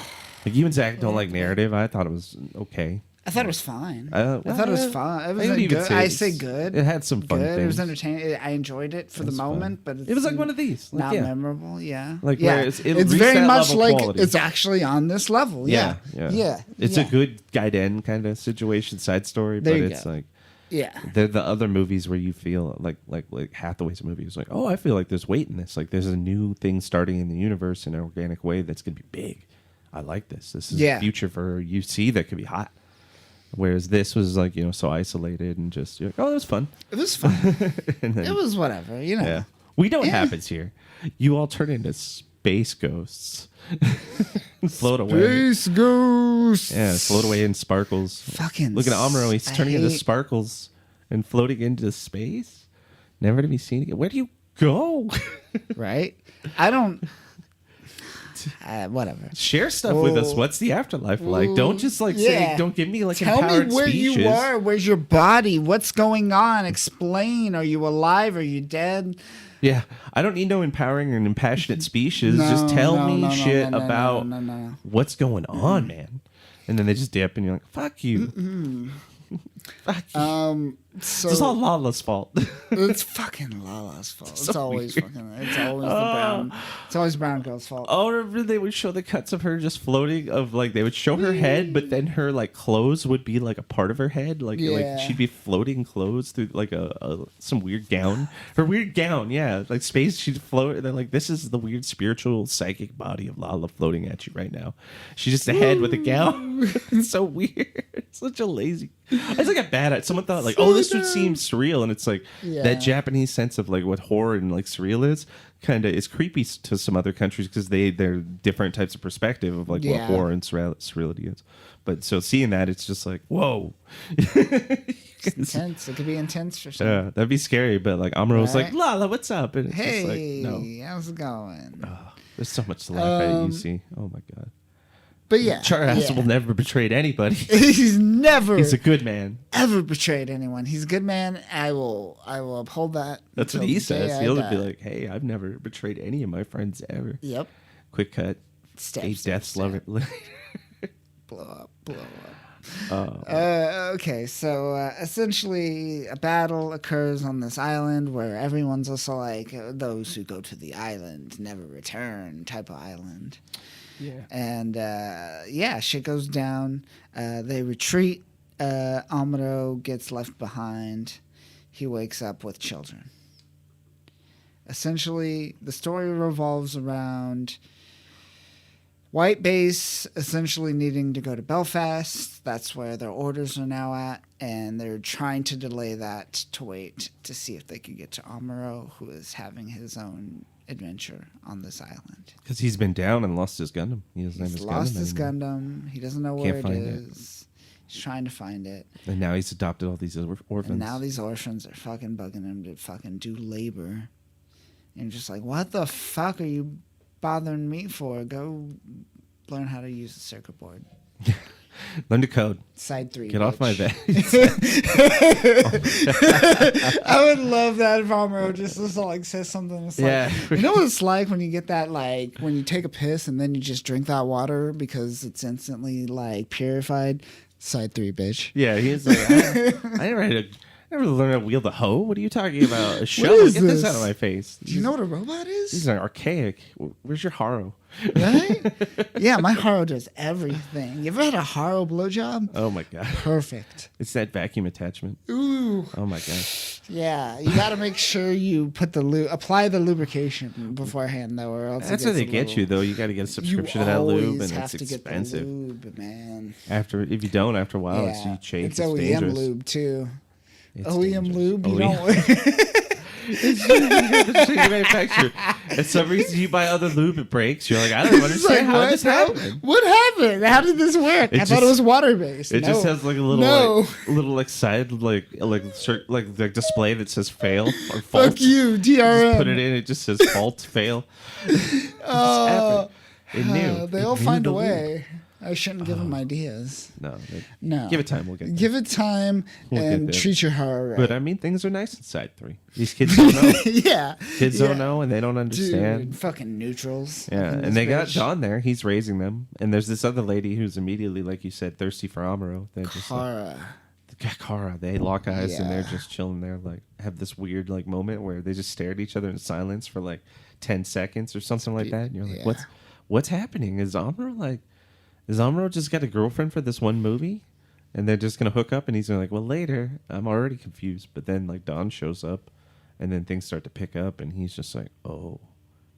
[SPEAKER 2] Like, you and Zach don't like narrative. I thought it was okay.
[SPEAKER 1] I thought it was fine.
[SPEAKER 2] I
[SPEAKER 1] thought it was fine. It was
[SPEAKER 2] would even
[SPEAKER 1] good.
[SPEAKER 2] say
[SPEAKER 1] I
[SPEAKER 2] it's-
[SPEAKER 1] say good.
[SPEAKER 2] It had some fun
[SPEAKER 1] good.
[SPEAKER 2] things.
[SPEAKER 1] It was entertaining. I enjoyed it for the
[SPEAKER 2] It's fun.
[SPEAKER 1] moment, but
[SPEAKER 2] It was like one of these. Like,
[SPEAKER 1] not
[SPEAKER 2] yeah.
[SPEAKER 1] memorable. Yeah,
[SPEAKER 2] Like,
[SPEAKER 1] yeah.
[SPEAKER 2] where it
[SPEAKER 1] It's
[SPEAKER 2] reached
[SPEAKER 1] very
[SPEAKER 2] that
[SPEAKER 1] much
[SPEAKER 2] level
[SPEAKER 1] like
[SPEAKER 2] quality.
[SPEAKER 1] it's actually on this level. Yeah, yeah.
[SPEAKER 2] It's a good Gaiden kind of situation, side story,
[SPEAKER 1] There
[SPEAKER 2] but
[SPEAKER 1] you
[SPEAKER 2] it's
[SPEAKER 1] go.
[SPEAKER 2] like
[SPEAKER 1] yeah.
[SPEAKER 2] they're the other movies where you feel like Hathaway's movie is like, oh, I feel like there's weight in this. Like there's a new thing starting in the universe in an organic way that's gonna be big. I like this. This is
[SPEAKER 1] Yeah.
[SPEAKER 2] a future for UC that could be hot. Whereas this was like, so isolated and just you're like, oh, that was fun.
[SPEAKER 1] It was fun.
[SPEAKER 2] And then,
[SPEAKER 1] It was whatever.
[SPEAKER 2] yeah. We know what
[SPEAKER 1] Yeah.
[SPEAKER 2] happens here. You all turn into space ghosts. Float away.
[SPEAKER 1] Space Ghost.
[SPEAKER 2] Yeah, float away in sparkles.
[SPEAKER 1] Fucking
[SPEAKER 2] Look at Amuro. He's
[SPEAKER 1] I
[SPEAKER 2] turning into
[SPEAKER 1] hate-
[SPEAKER 2] sparkles and floating into space. Never to be seen again. Where do you go?
[SPEAKER 1] Right. I don't. Whatever.
[SPEAKER 2] Share stuff with us.
[SPEAKER 1] Well,
[SPEAKER 2] What's the afterlife like? Don't just like
[SPEAKER 1] yeah.
[SPEAKER 2] say. Don't give me like
[SPEAKER 1] Tell me
[SPEAKER 2] empowered
[SPEAKER 1] where
[SPEAKER 2] speeches.
[SPEAKER 1] you are. Where's your body? What's going on? Explain. Are you alive? Are you dead?
[SPEAKER 2] Yeah, I don't need no empowering and impassionate speeches. Just tell me shit about
[SPEAKER 1] no.
[SPEAKER 2] what's going on, man. And then they just dip, and you're like, "Fuck you." Fuck you.
[SPEAKER 1] So
[SPEAKER 2] It's all Lala's fault.
[SPEAKER 1] it's fucking Lala's fault. It's
[SPEAKER 2] So
[SPEAKER 1] always
[SPEAKER 2] weird.
[SPEAKER 1] fucking. It's always the brown. It's always brown girl's fault.
[SPEAKER 2] Oh, remember they would show the cuts of her just floating. Of like they would show her head, but then her like clothes would be like a part of her head. Like
[SPEAKER 1] Yeah.
[SPEAKER 2] she'd be floating clothes through like a some weird gown. Her weird gown, yeah, like space. She'd float. They're like, this is the weird spiritual psychic body of Lala floating at you right now. She's just a head with a gown. It's so weird. It's such a lazy. I just like bad at. Someone thought like, oh, this would seem surreal, and it's like
[SPEAKER 1] Yeah.
[SPEAKER 2] that Japanese sense of like what horror and like surreal is kind of is creepy to some other countries because they're different types of perspective of like what
[SPEAKER 1] Yeah.
[SPEAKER 2] horror and surreality is. But so seeing that, it's just like, whoa.
[SPEAKER 1] Intense. It could be intense for some.
[SPEAKER 2] Yeah, that'd be scary. But like Amuro was like,
[SPEAKER 1] Right.
[SPEAKER 2] Lala, what's up? And it's
[SPEAKER 1] Hey,
[SPEAKER 2] just like, no.
[SPEAKER 1] how's it going?
[SPEAKER 2] There's so much to laugh at. You see, oh my god.
[SPEAKER 1] But yeah,
[SPEAKER 2] Charles
[SPEAKER 1] yeah.
[SPEAKER 2] will never betrayed anybody.
[SPEAKER 1] He's never
[SPEAKER 2] He's a good man.
[SPEAKER 1] ever betrayed anyone. He's a good man. I will uphold that.
[SPEAKER 2] That's what
[SPEAKER 1] until
[SPEAKER 2] he
[SPEAKER 1] the day
[SPEAKER 2] says.
[SPEAKER 1] I
[SPEAKER 2] He'll
[SPEAKER 1] die.
[SPEAKER 2] be like, hey, I've never betrayed any of my friends ever.
[SPEAKER 1] Yep.
[SPEAKER 2] Quick cut.
[SPEAKER 1] Stab,
[SPEAKER 2] Gay
[SPEAKER 1] stab,
[SPEAKER 2] deaths,
[SPEAKER 1] stab.
[SPEAKER 2] love it.
[SPEAKER 1] Blow up. Okay, so essentially a battle occurs on this island where everyone's also like those who go to the island never return type of island.
[SPEAKER 2] Yeah.
[SPEAKER 1] And shit goes down. They retreat. Amuro gets left behind. He wakes up with children. Essentially, the story revolves around White Base essentially needing to go to Belfast. That's where their orders are now at, and they're trying to delay that to wait to see if they can get to Amuro, who is having his own adventure on this island.
[SPEAKER 2] Because he's been down and lost his Gundam. He doesn't have
[SPEAKER 1] He's
[SPEAKER 2] his
[SPEAKER 1] lost
[SPEAKER 2] Gundam
[SPEAKER 1] his
[SPEAKER 2] anymore.
[SPEAKER 1] Gundam. He doesn't know
[SPEAKER 2] Can't
[SPEAKER 1] where it
[SPEAKER 2] find it.
[SPEAKER 1] is. He's trying to find it.
[SPEAKER 2] And now he's adopted all these orphans.
[SPEAKER 1] And now these orphans are fucking bugging him to fucking do labor. And you're just like, what the fuck are you bothering me for? Go learn how to use the circuit board.
[SPEAKER 2] Learn to code.
[SPEAKER 1] Side 3.
[SPEAKER 2] Get off my bed.
[SPEAKER 1] I would love that if Amuro just like says something. It's
[SPEAKER 2] Yeah.
[SPEAKER 1] like, you know what it's like when you get that, like when you take a piss and then you just drink that water because it's instantly like purified. Side 3, bitch.
[SPEAKER 2] Yeah, he's like, I never learned how to wield a hoe. What are you talking about? A shovel?
[SPEAKER 1] is
[SPEAKER 2] Get this
[SPEAKER 1] this?
[SPEAKER 2] out of my face.
[SPEAKER 1] Do you know what a robot
[SPEAKER 2] These
[SPEAKER 1] is?
[SPEAKER 2] are archaic. Where's your Haro?
[SPEAKER 1] Right? Yeah, my Haro does everything. You ever had a Haro blowjob?
[SPEAKER 2] Oh my god.
[SPEAKER 1] Perfect.
[SPEAKER 2] It's that vacuum attachment.
[SPEAKER 1] Ooh.
[SPEAKER 2] Oh my gosh.
[SPEAKER 1] Yeah, you got to make sure you put apply the lubrication beforehand, though, or else it
[SPEAKER 2] That's where
[SPEAKER 1] gets
[SPEAKER 2] they
[SPEAKER 1] a
[SPEAKER 2] get
[SPEAKER 1] little-
[SPEAKER 2] you though. You got to get a
[SPEAKER 1] You
[SPEAKER 2] subscription to that lube,
[SPEAKER 1] always
[SPEAKER 2] and
[SPEAKER 1] have
[SPEAKER 2] it's
[SPEAKER 1] to get the
[SPEAKER 2] expensive.
[SPEAKER 1] lube, man.
[SPEAKER 2] If you don't, after a while,
[SPEAKER 1] Yeah,
[SPEAKER 2] it's
[SPEAKER 1] it's OEM
[SPEAKER 2] dangerous.
[SPEAKER 1] lube too.
[SPEAKER 2] It's
[SPEAKER 1] OEM
[SPEAKER 2] dangerous.
[SPEAKER 1] lube, you
[SPEAKER 2] OEM.
[SPEAKER 1] don't.
[SPEAKER 2] the shitty manufacturer. And some reason you buy other lube, it breaks. You're like, I don't understand how this happened.
[SPEAKER 1] What happened? How did this work? I thought it was water based.
[SPEAKER 2] It just has like a little side display that says fail or fault.
[SPEAKER 1] Fuck you, DRM.
[SPEAKER 2] Just put it in. It just says fault fail. It knew.
[SPEAKER 1] They all find a way. I shouldn't give them ideas.
[SPEAKER 2] No. Give it time. We'll get there.
[SPEAKER 1] Give it time and treat your heart right.
[SPEAKER 2] But I mean, things are nice inside 3. These kids don't know.
[SPEAKER 1] Yeah.
[SPEAKER 2] Kids don't know and they don't understand.
[SPEAKER 1] Dude, fucking neutrals.
[SPEAKER 2] Yeah, and they got Don there. He's raising them. And there's this other lady who's immediately, like you said, thirsty for Amuro. Kara. They lock eyes and they're just chilling there, like have this weird like moment where they just stare at each other in silence for like 10 seconds or something like that. And you're like, what's happening? Is Amuro just got a girlfriend for this one movie? And they're just going to hook up? And he's like, well, later. I'm already confused. But then, like, Don shows up. And then things start to pick up. And he's just like, oh,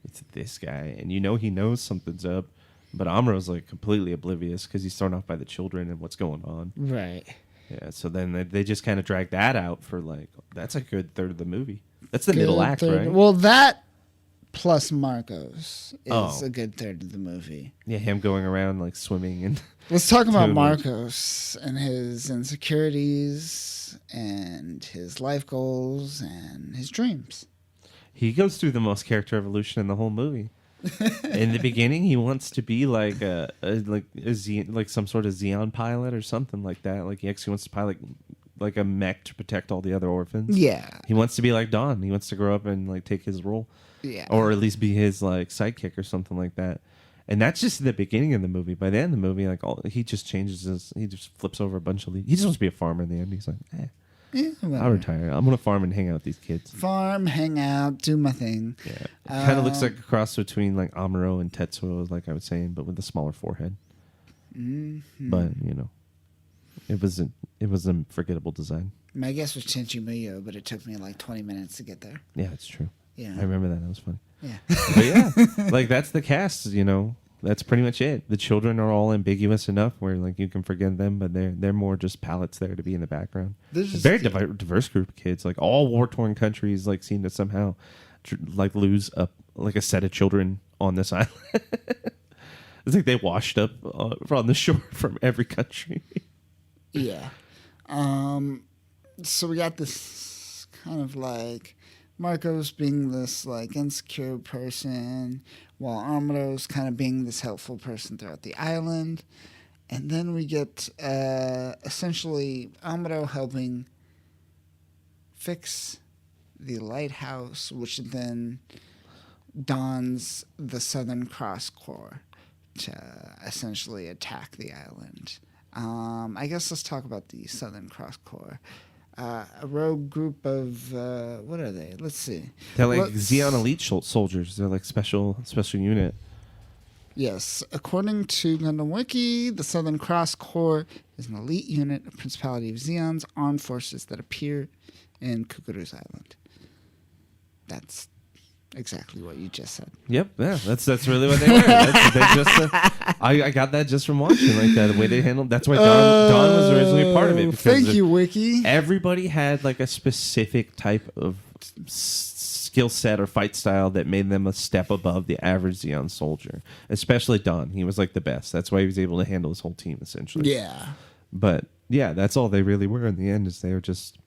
[SPEAKER 2] it's this guy. And you know he knows something's up. But Amuro's, like, completely oblivious because he's thrown off by the children and what's going on.
[SPEAKER 1] Right.
[SPEAKER 2] Yeah, so then they just kind of drag that out for, like, that's a good third of the movie. That's the middle act, right?
[SPEAKER 1] Well, that... plus Marcos is a good third of the movie.
[SPEAKER 2] Yeah, him going around like swimming and
[SPEAKER 1] let's talk about Marcos and his insecurities and his life goals and his dreams.
[SPEAKER 2] He goes through the most character evolution in the whole movie. In the beginning, he wants to be like some sort of Xeon pilot or something like that. Like he actually wants to pilot like a mech to protect all the other orphans. Yeah, he wants to be like Don. He wants to grow up and like take his role. Yeah, or at least be his like sidekick or something like that. And that's just the beginning of the movie. By the end of the movie, like he just changes he just flips over a bunch of leaves. He just wants to be a farmer in the end. He's like, I'll retire. I'm gonna farm and hang out with these kids.
[SPEAKER 1] Farm, hang out, do my thing.
[SPEAKER 2] Yeah, kind of looks like a cross between like Amuro and Tetsuo, like I was saying, but with a smaller forehead. Mm-hmm. But you know, it was a forgettable design.
[SPEAKER 1] My guess was Tenchi Muyo, but it took me like 20 minutes to get there.
[SPEAKER 2] Yeah, it's true.
[SPEAKER 1] Yeah,
[SPEAKER 2] I remember that. That was funny.
[SPEAKER 1] Yeah,
[SPEAKER 2] but yeah, like that's the cast. You know, that's pretty much it. The children are all ambiguous enough where like you can forget them, but they're more just palettes there to be in the background. There's a very diverse group of kids, like all war torn countries, like seem to somehow like lose like a set of children on this island. It's like they washed up on the shore from every country.
[SPEAKER 1] Yeah. So we got this kind of like Marcos being this like insecure person, while Amuro's kind of being this helpful person throughout the island. And then we get essentially Amuro helping fix the lighthouse, which then dons the Southern Cross Corps to essentially attack the island. I guess let's talk about the Southern Cross Corps. A rogue group of what are they? Let's see.
[SPEAKER 2] They're like Xeon elite soldiers. They're like special unit.
[SPEAKER 1] Yes, according to Gundam Wiki, the Southern Cross Corps is an elite unit of Principality of Xeon's armed forces that appear in Cucuruz Island. That's exactly what you just said.
[SPEAKER 2] Yep, yeah, that's really what they were. I got that just from watching like that. The way they handled. That's why Don was originally a part of it.
[SPEAKER 1] Thank you, Wiki.
[SPEAKER 2] Everybody had like a specific type of skill set or fight style that made them a step above the average Xeon soldier. Especially Don. He was like the best. That's why he was able to handle his whole team essentially. Yeah. But yeah, that's all they really were in the end. Is they were just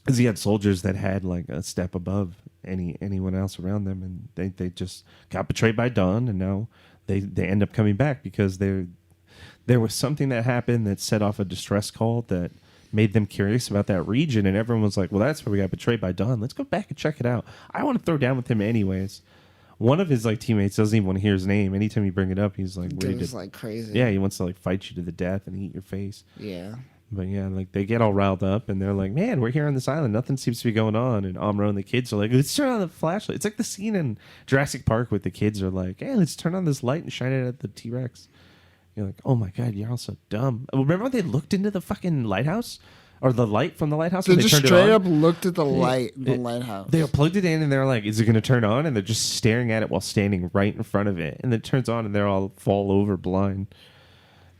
[SPEAKER 2] Xeon soldiers that had like a step above anyone else around them, and they just got betrayed by Don, and now they end up coming back because there was something that happened that set off a distress call that made them curious about that region, and everyone was like, well, that's where we got betrayed by Don. Let's go back and check it out. I want to throw down with him anyways. One of his like teammates doesn't even want to hear his name. Anytime you bring it up, he's like ready to,
[SPEAKER 1] like crazy.
[SPEAKER 2] Yeah, he wants to like fight you to the death and eat your face.
[SPEAKER 1] Yeah.
[SPEAKER 2] But yeah, like they get all riled up and they're like, man, we're here on this island. Nothing seems to be going on. And Amuro and the kids are like, let's turn on the flashlight. It's like the scene in Jurassic Park with the kids are like, hey, let's turn on this light and shine it at the T-Rex. You're like, oh my God, you're all so dumb. Remember when they looked into the fucking lighthouse? Or the light from the lighthouse?
[SPEAKER 1] They just straight up looked at the light in the lighthouse.
[SPEAKER 2] They plugged it in and they're like, is it going to turn on? And they're just staring at it while standing right in front of it. And it turns on and they're all fall over blind.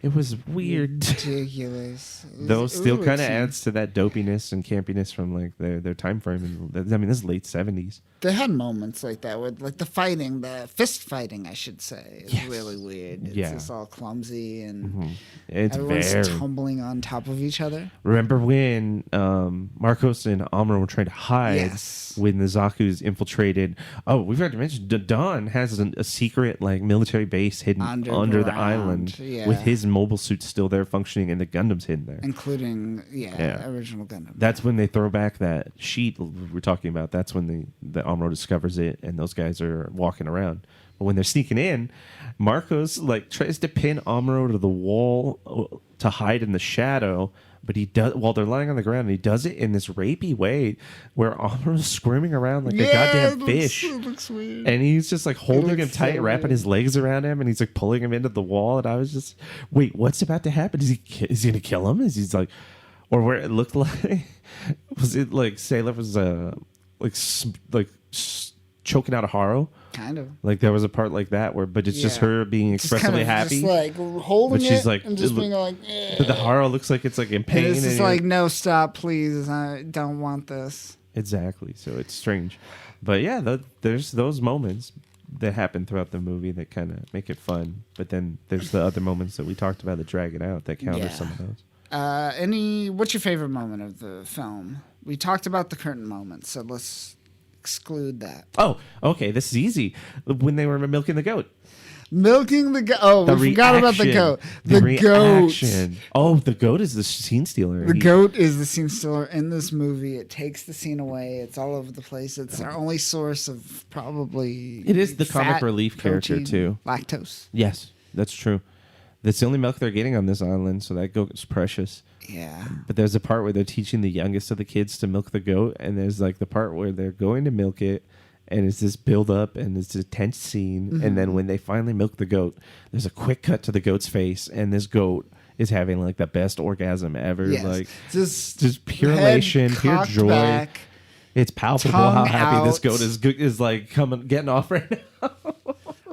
[SPEAKER 2] It was weird.
[SPEAKER 1] Ridiculous.
[SPEAKER 2] Though still kind of
[SPEAKER 1] insane.
[SPEAKER 2] adds to that dopiness and campiness from like their time frame. And I mean, this is late 70s.
[SPEAKER 1] They had moments like that with like the fighting, the fist fighting, I should say, is really weird. It's
[SPEAKER 2] Yeah.
[SPEAKER 1] just all clumsy and
[SPEAKER 2] It's
[SPEAKER 1] everyone's
[SPEAKER 2] very.
[SPEAKER 1] tumbling on top of each other.
[SPEAKER 2] Remember when Marcos and Amuro were trying to hide
[SPEAKER 1] Yes.
[SPEAKER 2] when the Zaku's infiltrated? Oh, we forgot to mention Dawn has a secret like military base hidden under the
[SPEAKER 1] Underground,
[SPEAKER 2] island
[SPEAKER 1] yeah.
[SPEAKER 2] with his mobile suit still there functioning and the Gundam's hidden there.
[SPEAKER 1] Including,
[SPEAKER 2] Yeah.
[SPEAKER 1] original Gundam.
[SPEAKER 2] That's when they throw back that sheet we're talking about. That's when the Amuro discovers it, and those guys are walking around. But when they're sneaking in, Marcos like tries to pin Amuro to the wall to hide in the shadow. But he does while they're lying on the ground. And he does it in this rapey way, where Amuro's squirming around like a goddamn fish.
[SPEAKER 1] It looks weird.
[SPEAKER 2] And he's just like holding him
[SPEAKER 1] looks
[SPEAKER 2] tight,
[SPEAKER 1] so
[SPEAKER 2] wrapping
[SPEAKER 1] weird.
[SPEAKER 2] his legs around him, and he's like pulling him into the wall. And I was just, wait, what's about to happen? Is he gonna kill him? Is he's like, or where it looked like, was it like Sailor was choking out a Haro?
[SPEAKER 1] Kind of.
[SPEAKER 2] Like there was a part like that where, but it's just
[SPEAKER 1] Yeah.
[SPEAKER 2] her being
[SPEAKER 1] Just
[SPEAKER 2] expressively
[SPEAKER 1] kind of
[SPEAKER 2] happy.
[SPEAKER 1] just like holding
[SPEAKER 2] But she's
[SPEAKER 1] it
[SPEAKER 2] like,
[SPEAKER 1] and just
[SPEAKER 2] it
[SPEAKER 1] being like,
[SPEAKER 2] But the Haro looks like it's like in pain.
[SPEAKER 1] and it's just
[SPEAKER 2] you're
[SPEAKER 1] like, no, stop, please. I don't want this.
[SPEAKER 2] Exactly. So it's strange. But yeah, there's those moments that happen throughout the movie that kind of make it fun. But then there's the other moments that we talked about that drag it out that counter
[SPEAKER 1] Yeah.
[SPEAKER 2] some of those.
[SPEAKER 1] What's your favorite moment of the film? We talked about the curtain moment, so let's exclude that.
[SPEAKER 2] Oh, okay. This is easy. When they were milking the goat.
[SPEAKER 1] Milking the goat. Oh,
[SPEAKER 2] The
[SPEAKER 1] we forgot about the
[SPEAKER 2] reaction.
[SPEAKER 1] goat. The goat.
[SPEAKER 2] reaction. Oh, the goat is the scene stealer.
[SPEAKER 1] The goat is the scene stealer in this movie. It takes the scene away. It's all over the place. It's our only source of probably.
[SPEAKER 2] It is the comic
[SPEAKER 1] fat,
[SPEAKER 2] relief character,
[SPEAKER 1] protein,
[SPEAKER 2] too.
[SPEAKER 1] Lactose.
[SPEAKER 2] Yes, that's true. That's the only milk they're getting on this island, so that goat is precious.
[SPEAKER 1] Yeah.
[SPEAKER 2] But there's a part where they're teaching the youngest of the kids to milk the goat, and there's like the part where they're going to milk it, and it's this build up and it's a tense scene, and then when they finally milk the goat, there's a quick cut to the goat's face, and this goat is having like the best orgasm ever,
[SPEAKER 1] Yes.
[SPEAKER 2] like
[SPEAKER 1] just
[SPEAKER 2] pure
[SPEAKER 1] head
[SPEAKER 2] elation, pure
[SPEAKER 1] cocked
[SPEAKER 2] joy.
[SPEAKER 1] back,
[SPEAKER 2] It's palpable how
[SPEAKER 1] tongue
[SPEAKER 2] happy this
[SPEAKER 1] out.
[SPEAKER 2] goat is like getting off right now.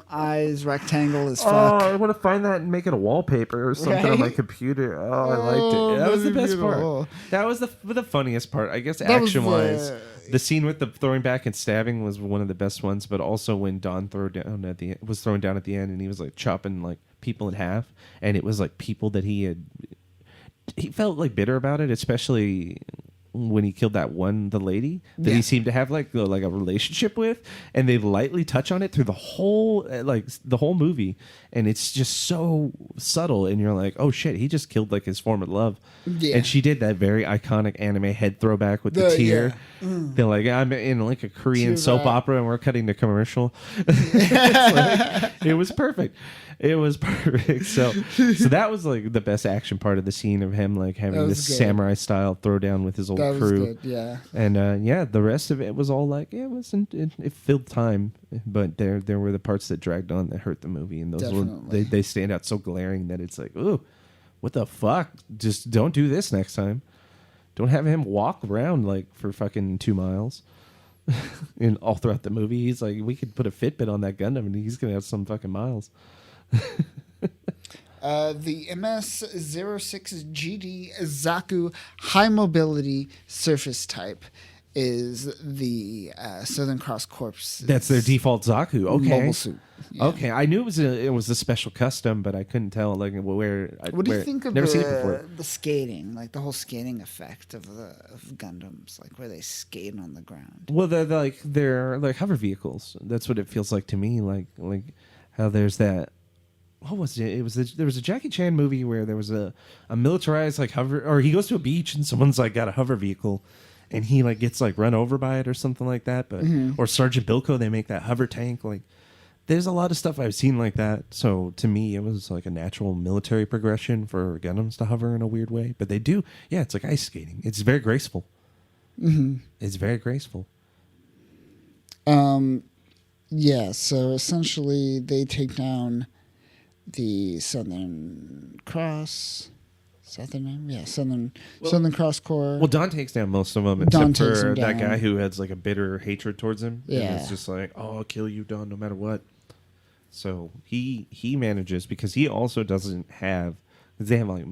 [SPEAKER 1] eyes rectangle as
[SPEAKER 2] Oh,
[SPEAKER 1] fuck.
[SPEAKER 2] I want to find that and make it a wallpaper or something on my
[SPEAKER 1] Right?
[SPEAKER 2] computer. Oh, I liked
[SPEAKER 1] Oh,
[SPEAKER 2] it. That was the
[SPEAKER 1] that'd be
[SPEAKER 2] best
[SPEAKER 1] beautiful.
[SPEAKER 2] part. That was the funniest part, I guess.
[SPEAKER 1] That was
[SPEAKER 2] Action wise,
[SPEAKER 1] the-
[SPEAKER 2] the scene with the throwing back and stabbing was one of the best ones. But also when Don was thrown down at the end, and he was like chopping like people in half, and it was like people that he felt like bitter about it, especially when he killed the lady that
[SPEAKER 1] Yeah.
[SPEAKER 2] he seemed to have like a relationship with, and they lightly touch on it through the whole movie, and it's just so subtle, and you're like, oh shit, he just killed like his former love.
[SPEAKER 1] Yeah.
[SPEAKER 2] And she did that very iconic anime head throwback with the tear. They're like, I'm in like a Korean
[SPEAKER 1] Tear
[SPEAKER 2] soap
[SPEAKER 1] back.
[SPEAKER 2] opera and we're cutting to commercial. It's like, it was perfect. It was perfect. So that was like the best action part of the scene of him like having
[SPEAKER 1] That was
[SPEAKER 2] this
[SPEAKER 1] good.
[SPEAKER 2] samurai style throwdown with his old
[SPEAKER 1] That was
[SPEAKER 2] crew.
[SPEAKER 1] good, yeah.
[SPEAKER 2] And the rest of it was all like it filled time, but there were the parts that dragged on that hurt the movie, and those
[SPEAKER 1] Definitely.
[SPEAKER 2] they stand out so glaring that it's like, ooh, what the fuck? Just don't do this next time. Don't have him walk around like for fucking 2 miles. And all throughout the movie, he's like, we could put a Fitbit on that Gundam, and he's gonna have some fucking miles.
[SPEAKER 1] The MS-06GD Zaku high mobility surface type is the Southern Cross Corps.
[SPEAKER 2] That's their default Zaku. Okay,
[SPEAKER 1] mobile suit. Yeah.
[SPEAKER 2] Okay, I knew it was a special custom, but I couldn't tell like where.
[SPEAKER 1] What do you think of
[SPEAKER 2] never seen it before.
[SPEAKER 1] the skating, like the whole skating effect of Gundams, like where they skate on the ground?
[SPEAKER 2] Well, they're like hover vehicles. That's what it feels like to me. Like how there's that. What was it? There was a Jackie Chan movie where there was a militarized like hover, or he goes to a beach and someone's like got a hover vehicle, and he like gets like run over by it or something like that. But or Sergeant Bilko, they make that hover tank. Like there's a lot of stuff I've seen like that. So to me, it was like a natural military progression for Gundams to hover in a weird way. But they do, yeah. It's like ice skating. It's very graceful. It's very graceful.
[SPEAKER 1] Yeah, so essentially they take down the Southern Cross. Southern Cross Corps.
[SPEAKER 2] Well, Don takes down most of them,
[SPEAKER 1] Don
[SPEAKER 2] except
[SPEAKER 1] takes
[SPEAKER 2] for
[SPEAKER 1] them
[SPEAKER 2] that
[SPEAKER 1] down.
[SPEAKER 2] guy who has like a bitter hatred towards him.
[SPEAKER 1] Yeah.
[SPEAKER 2] And it's just like, oh, I'll kill you, Don, no matter what. So he manages, because he also doesn't have They have like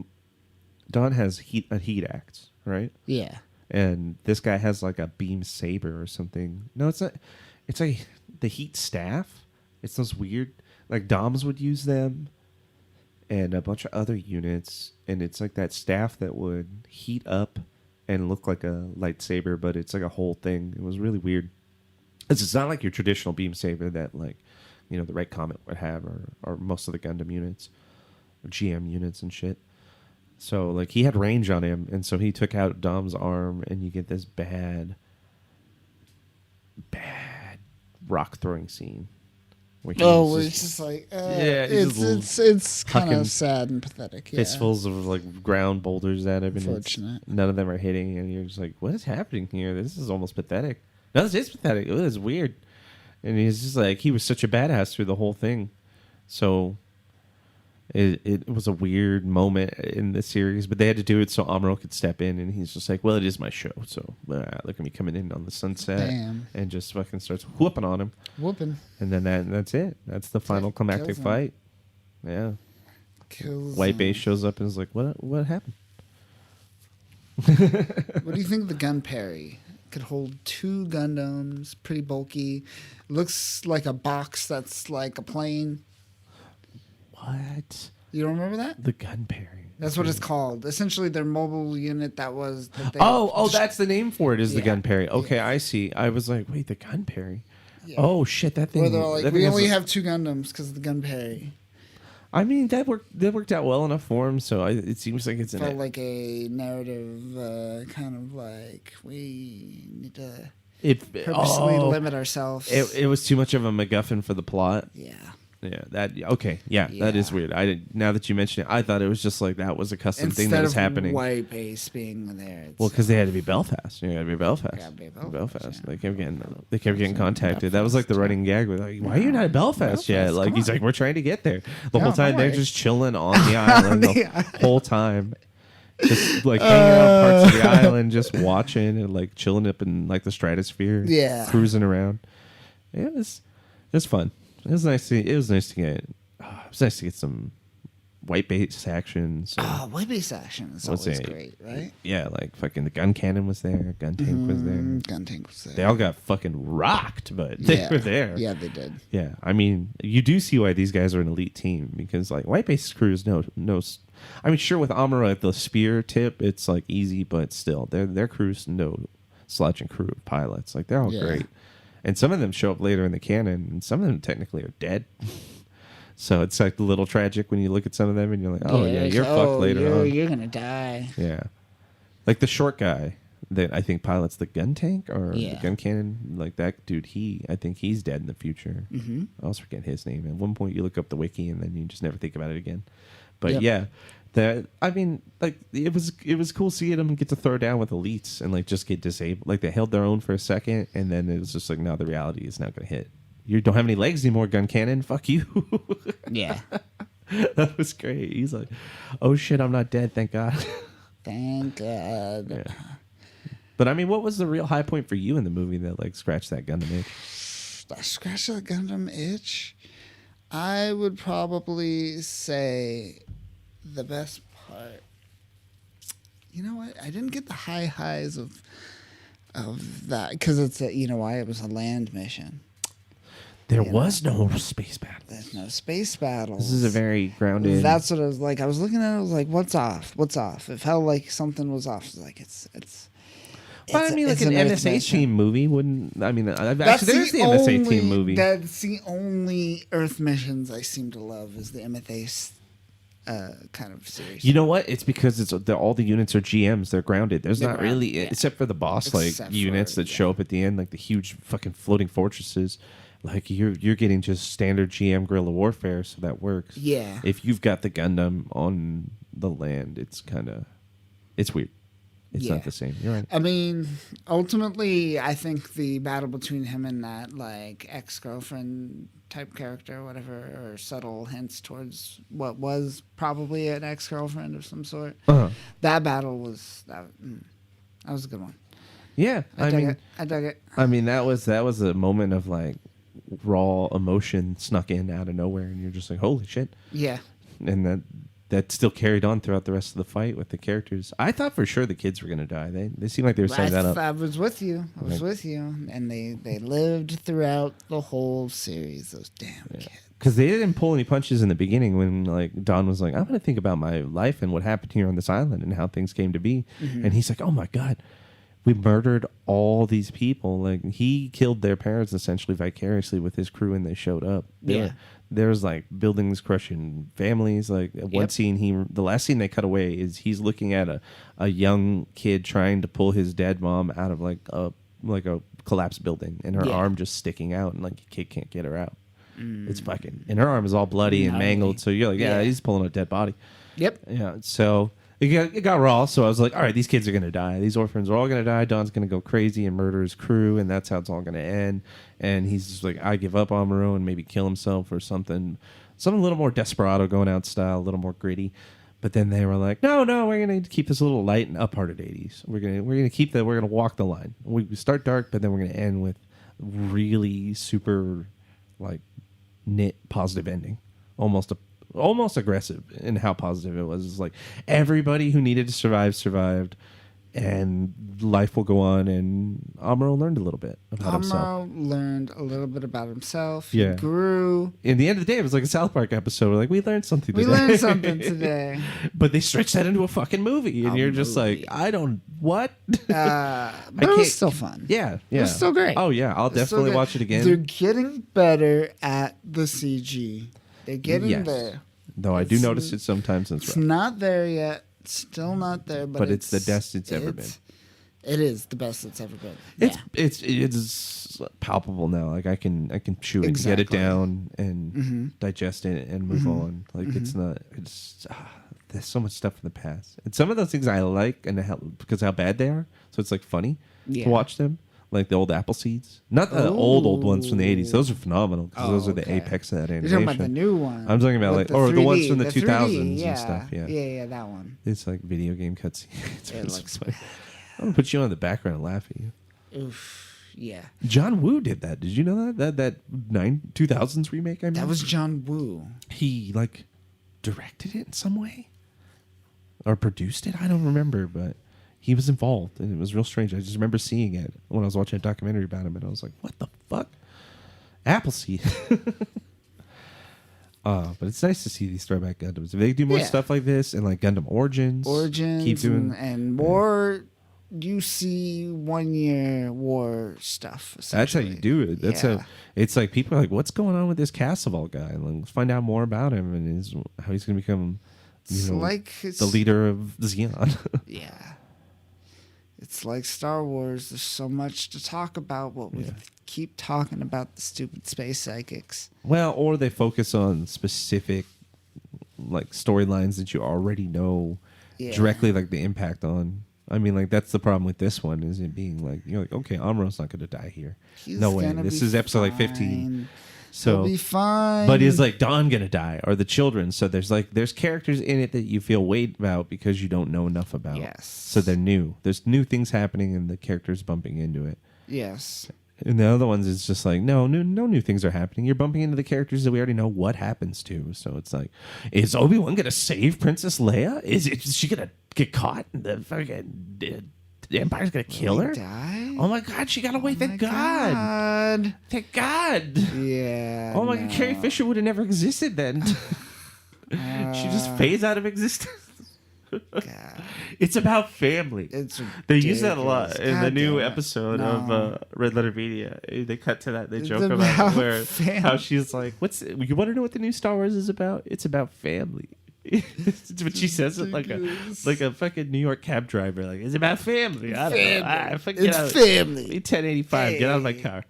[SPEAKER 2] Dawn has a heat axe, right?
[SPEAKER 1] Yeah.
[SPEAKER 2] And this guy has like a beam saber or something. No, it's not. It's like the heat staff. It's those weird, like Doms would use them, and a bunch of other units. And it's like that staff that would heat up and look like a lightsaber, but it's like a whole thing. It was really weird. It's not like your traditional beam saber that like, the Red Comet would have, or most of the Gundam units, or GM units and shit. So, like, he had range on him, and so he took out Dom's arm, and you get this bad rock-throwing scene. Where
[SPEAKER 1] it's just like... it's kind
[SPEAKER 2] hucking
[SPEAKER 1] of sad and pathetic, yeah.
[SPEAKER 2] fistfuls of, like, ground boulders at him, and
[SPEAKER 1] Unfortunate.
[SPEAKER 2] none of them are hitting, and you're just like, what is happening here? This is almost pathetic. No, this is pathetic. It was weird. And he's just like, he was such a badass through the whole thing. So... It was a weird moment in the series, but they had to do it so Amuro could step in, and he's just like, well, it is my show, so look at me coming in on the sunset.
[SPEAKER 1] Damn.
[SPEAKER 2] And just fucking starts whooping on him.
[SPEAKER 1] Whooping.
[SPEAKER 2] And then that's it. That's the final climactic
[SPEAKER 1] Kills him.
[SPEAKER 2] fight. Yeah.
[SPEAKER 1] Kills
[SPEAKER 2] White
[SPEAKER 1] him.
[SPEAKER 2] Base shows up and is like, what happened?
[SPEAKER 1] What do you think of the gun parry? Could hold 2 Gundams, pretty bulky. Looks like a box that's like a plane.
[SPEAKER 2] What?
[SPEAKER 1] You don't remember that?
[SPEAKER 2] The gun parry.
[SPEAKER 1] That's what it's called. Essentially, their mobile unit that was...
[SPEAKER 2] That's the name for it, is the
[SPEAKER 1] Yeah.
[SPEAKER 2] gun parry. Okay,
[SPEAKER 1] Yeah.
[SPEAKER 2] I see. I was like, wait, the gun parry?
[SPEAKER 1] Yeah.
[SPEAKER 2] Oh, shit, that thing...
[SPEAKER 1] Where they're like,
[SPEAKER 2] that
[SPEAKER 1] we
[SPEAKER 2] thing has
[SPEAKER 1] only
[SPEAKER 2] a-
[SPEAKER 1] have 2 Gundams because of the gun parry.
[SPEAKER 2] I mean, that worked out well enough for him, so it seems like it's
[SPEAKER 1] Felt like a narrative, kind of like, we need to purposely limit ourselves.
[SPEAKER 2] It was too much of a MacGuffin for the plot.
[SPEAKER 1] Yeah.
[SPEAKER 2] Yeah, that is
[SPEAKER 1] Yeah.
[SPEAKER 2] weird. Now that you mention it, I thought it was just like that was a custom thing that
[SPEAKER 1] Instead
[SPEAKER 2] was
[SPEAKER 1] of
[SPEAKER 2] happening.
[SPEAKER 1] White Base being there.
[SPEAKER 2] Well, because they had to be Belfast. You got to be Belfast.
[SPEAKER 1] Gotta be Belfast, yeah.
[SPEAKER 2] They kept getting contacted. That was like the running gag with like, why are you not at Belfast yet?
[SPEAKER 1] Belfast,
[SPEAKER 2] Like
[SPEAKER 1] come
[SPEAKER 2] he's
[SPEAKER 1] on.
[SPEAKER 2] like, we're trying to get there. The
[SPEAKER 1] Yeah,
[SPEAKER 2] whole time
[SPEAKER 1] don't
[SPEAKER 2] they're
[SPEAKER 1] worry.
[SPEAKER 2] just chilling on the island the whole time. Just like hanging out parts of the island, just watching and like chilling up in like the stratosphere.
[SPEAKER 1] Yeah.
[SPEAKER 2] Cruising around. It was fun. It was nice to get some White Base action. So.
[SPEAKER 1] White Base action is
[SPEAKER 2] What's
[SPEAKER 1] always
[SPEAKER 2] it?
[SPEAKER 1] great, right?
[SPEAKER 2] Yeah, like fucking the gun cannon was there, gun tank was there.
[SPEAKER 1] Gun tank was there.
[SPEAKER 2] They all got fucking rocked, but they were there.
[SPEAKER 1] Yeah, they did.
[SPEAKER 2] Yeah, I mean, you do see why these guys are an elite team because like White Base crews, no. I mean, sure with Amuro at the spear tip, it's like easy, but still, their crews no slouch and crew of pilots. Like they're all
[SPEAKER 1] Yeah.
[SPEAKER 2] great, and some of them show up later in the canon, and some of them technically are dead. So it's like a little tragic when you look at some of them and you're like, oh yeah,
[SPEAKER 1] it's
[SPEAKER 2] you're
[SPEAKER 1] like,
[SPEAKER 2] fucked later on.
[SPEAKER 1] You're gonna die.
[SPEAKER 2] Yeah. Like the short guy that I think pilots the gun tank or the
[SPEAKER 1] Yeah.
[SPEAKER 2] gun cannon, like that dude, I think he's dead in the future. Mm-hmm. I always forget his name. At one point you look up the wiki and then you just never think about it again. But
[SPEAKER 1] Yep.
[SPEAKER 2] yeah, I mean, like it was cool seeing them get to throw down with elites and like just get disabled. Like they held their own for a second and then it was just like, now the reality is not going to hit. You don't have any legs anymore, gun cannon. Fuck you.
[SPEAKER 1] Yeah.
[SPEAKER 2] That was great. He's like, oh shit, I'm not dead. Thank God.
[SPEAKER 1] Thank God.
[SPEAKER 2] Yeah. But I mean, what was the real high point for you in the movie that like scratched that Gundam itch?
[SPEAKER 1] Scratch the Gundam itch. I would probably say the best part. You know what? I didn't get the highs of that because it's why it was a land mission.
[SPEAKER 2] There was no space battle.
[SPEAKER 1] There's no space battles.
[SPEAKER 2] This is a very grounded.
[SPEAKER 1] That's what I was like. I was looking at it. I was like, "What's off? What's off?" It felt like something was off. It's like it's.
[SPEAKER 2] But I mean, like
[SPEAKER 1] it's
[SPEAKER 2] an
[SPEAKER 1] Earth
[SPEAKER 2] MSA
[SPEAKER 1] mission.
[SPEAKER 2] team movie wouldn't. I mean,
[SPEAKER 1] That's
[SPEAKER 2] actually, there's the MSA team movie.
[SPEAKER 1] That's the only Earth missions I seem to love is the MSA kind of series.
[SPEAKER 2] You know what? It's because all the units are GMs. They're grounded. There's
[SPEAKER 1] They're
[SPEAKER 2] not
[SPEAKER 1] grounded,
[SPEAKER 2] really,
[SPEAKER 1] yeah.
[SPEAKER 2] except for the boss
[SPEAKER 1] Except for-
[SPEAKER 2] units that show up at the end, like the huge fucking floating fortresses. Like you're getting just standard GM guerrilla warfare, so that works.
[SPEAKER 1] Yeah.
[SPEAKER 2] If you've got the Gundam on the land, it's weird. It's
[SPEAKER 1] Yeah.
[SPEAKER 2] not the same. You're right.
[SPEAKER 1] I mean, ultimately, I think the battle between him and that like ex-girlfriend type character, or whatever, or subtle hints towards what was probably an ex-girlfriend of some sort.
[SPEAKER 2] Uh-huh.
[SPEAKER 1] That battle was that was a good one.
[SPEAKER 2] Yeah,
[SPEAKER 1] I dug it.
[SPEAKER 2] I mean that was a moment of like raw emotion snuck in out of nowhere, and you're just like, holy shit.
[SPEAKER 1] Yeah.
[SPEAKER 2] And that still carried on throughout the rest of the fight with the characters. I thought for sure the kids were going to die. They seemed like they were setting that up.
[SPEAKER 1] I was with you. And they lived throughout the whole series. Those damn kids.
[SPEAKER 2] Because they didn't pull any punches in the beginning when like Don was like, I'm going to think about my life and what happened here on this island and how things came to be. And he's like, oh my God, we murdered all these people. Like he killed their parents essentially vicariously with his crew and they showed up. There's like buildings crushing families. Like one scene, the last scene they cut away is he's looking at a young kid trying to pull his dead mom out of like a collapsed building and her arm just sticking out and like the kid can't get her out. It's fucking, and her arm is all bloody and mangled. So you're like, he's pulling a dead body.
[SPEAKER 1] Yep.
[SPEAKER 2] Yeah. So it got raw. So I was like, all right, these kids are gonna die. These orphans are all gonna die. Don's gonna go crazy and murder his crew, and that's how it's all gonna end. And he's just like, I give up on Monroe and maybe kill himself or something a little more Desperado going out style, a little more gritty. But then they were like, no, we're gonna keep this a little light and uphearted 80s. We're gonna walk the line. We start dark, but then we're gonna end with really super like knit positive ending, almost aggressive in how positive it was. It's like everybody who needed to survive survived, and life will go on. And Amuro learned a little bit about himself.
[SPEAKER 1] Learned a little bit about himself.
[SPEAKER 2] Yeah.
[SPEAKER 1] He grew.
[SPEAKER 2] In the end of the day, it was like a South Park episode. We're like, we learned something today.
[SPEAKER 1] We learned something today.
[SPEAKER 2] But they stretched that into a fucking movie, and you're just like, I don't what.
[SPEAKER 1] But it was still fun.
[SPEAKER 2] Yeah.
[SPEAKER 1] It was still great.
[SPEAKER 2] Oh yeah, I'll definitely watch it again.
[SPEAKER 1] They're getting better at the CG. They're getting there.
[SPEAKER 2] Though I do notice it sometimes.
[SPEAKER 1] It's not there yet. Still not there, but
[SPEAKER 2] it's the best it's ever been.
[SPEAKER 1] It is the best it's ever been.
[SPEAKER 2] It's palpable now. Like I can chew it, get it down, and digest it, and move on. Like it's not. There's so much stuff in the past, and some of those things I like, and because how bad they are. So it's like funny to watch them. Like the old Apple Seeds. Not the old ones from the 80s. Those are phenomenal because those are the apex of that animation.
[SPEAKER 1] You're talking about the new one.
[SPEAKER 2] I'm talking about
[SPEAKER 1] or
[SPEAKER 2] the ones from the
[SPEAKER 1] 3D,
[SPEAKER 2] 2000s
[SPEAKER 1] yeah.
[SPEAKER 2] and stuff.
[SPEAKER 1] Yeah, that one.
[SPEAKER 2] It's like video game cutscenes.
[SPEAKER 1] It looks
[SPEAKER 2] funny. I'm going to put you on the background and laugh at you.
[SPEAKER 1] Oof, yeah.
[SPEAKER 2] John Woo did that. Did you know that? That 2000s remake I made?
[SPEAKER 1] That was John Woo.
[SPEAKER 2] He like directed it in some way? Or produced it? I don't remember, but he was involved, and it was real strange. I just remember seeing it when I was watching a documentary about him, and I was like, what the fuck? Appleseed. But it's nice to see these throwback Gundams. If they do more stuff like this, and like Gundam Origins, keep doing
[SPEAKER 1] and more UC 1 year war stuff.
[SPEAKER 2] That's how you do it. That's how it's like people are like, what's going on with this Cassaval guy? And let's find out more about him and how he's going to become the leader of Xeon.
[SPEAKER 1] Yeah. It's like Star Wars. There's so much to talk about, but we keep talking about the stupid space psychics.
[SPEAKER 2] Well, or they focus on specific like storylines that you already know directly, like the impact on. I mean, like that's the problem with this one, is it being like you're like, okay, Amuro's not going to die here. No way. This is episode like 15. So
[SPEAKER 1] he'll be fine.
[SPEAKER 2] But is like Dawn gonna die or the children? So there's characters in it that you feel weight about because you don't know enough about.
[SPEAKER 1] Yes.
[SPEAKER 2] So they're new. There's new things happening and the characters bumping into it.
[SPEAKER 1] Yes.
[SPEAKER 2] And the other ones is just like no new things are happening. You're bumping into the characters that we already know what happens to. So it's like, is Obi-Wan gonna save Princess Leia? Is she gonna get caught in the fucking? The Empire's gonna kill her?
[SPEAKER 1] Die?
[SPEAKER 2] Oh my God, she got away! Thank God! Thank God!
[SPEAKER 1] Yeah.
[SPEAKER 2] Oh my God, Carrie Fisher would have never existed then. She just fades out of existence.
[SPEAKER 1] God.
[SPEAKER 2] It's about family. They use that a lot in the new episode of Red Letter Media. They cut to that. They joke about how she's like, you want to know what the new Star Wars is about? It's about family. But she says it like a fucking New York cab driver. Like, it's about family. I don't know.
[SPEAKER 1] It's family.
[SPEAKER 2] 1085. Hey. Get out of my car.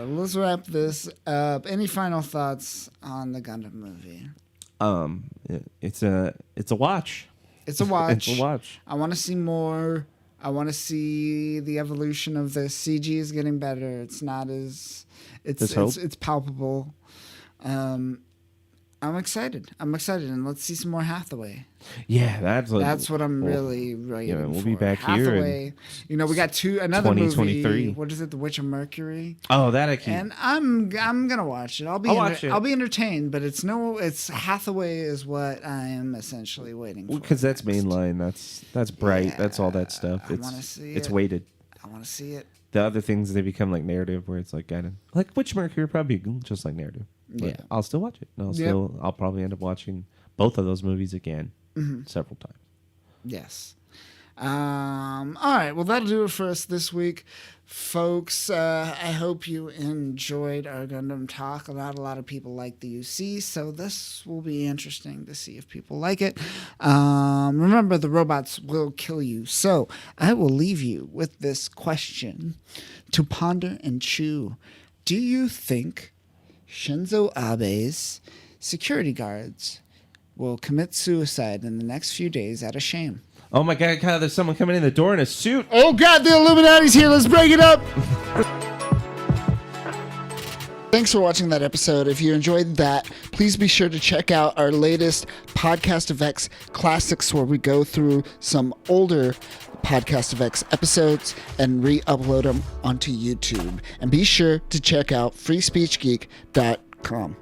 [SPEAKER 1] Let's wrap this up. Any final thoughts on the Gundam movie?
[SPEAKER 2] It's a watch.
[SPEAKER 1] It's a watch.
[SPEAKER 2] It's a watch.
[SPEAKER 1] I want to see more. I want to see the evolution of the CG is getting better. It's not as it's palpable. I'm I'm excited. And let's see some more Hathaway.
[SPEAKER 2] Yeah,
[SPEAKER 1] That's what I'm really waiting for.
[SPEAKER 2] We'll be back here
[SPEAKER 1] Hathaway. We got another
[SPEAKER 2] 2023.
[SPEAKER 1] movie. What is it? The Witch of Mercury.
[SPEAKER 2] Oh, that I keep.
[SPEAKER 1] And I'm gonna watch it. I'll
[SPEAKER 2] watch it.
[SPEAKER 1] I'll be entertained, but it's Hathaway is what I am essentially waiting for.
[SPEAKER 2] Because that's mainline. That's bright.
[SPEAKER 1] Yeah,
[SPEAKER 2] that's all that stuff.
[SPEAKER 1] I wanna see
[SPEAKER 2] it's
[SPEAKER 1] it.
[SPEAKER 2] weighted.
[SPEAKER 1] I want to see it.
[SPEAKER 2] The other things, they become like narrative, where it's like Witch Mercury probably just like narrative. But
[SPEAKER 1] Yeah.
[SPEAKER 2] I'll still watch it. I'll probably end up watching both of those movies again several times.
[SPEAKER 1] Yes. All right. Well, that'll do it for us this week, folks. I hope you enjoyed our Gundam talk. Not a lot of people like the UC, so this will be interesting to see if people like it. Remember, the robots will kill you. So I will leave you with this question to ponder and chew. Do you think Shinzo Abe's security guards will commit suicide in the next few days out of shame?
[SPEAKER 2] Oh my God, Kyle, there's someone coming in the door in a suit.
[SPEAKER 1] Oh God, the Illuminati's here. Let's break it up. Thanks for watching that episode. If you enjoyed that, please be sure to check out our latest Podcast of X classics, where we go through some older Podcast of X episodes and re-upload them onto YouTube. And be sure to check out freespeechgeek.com.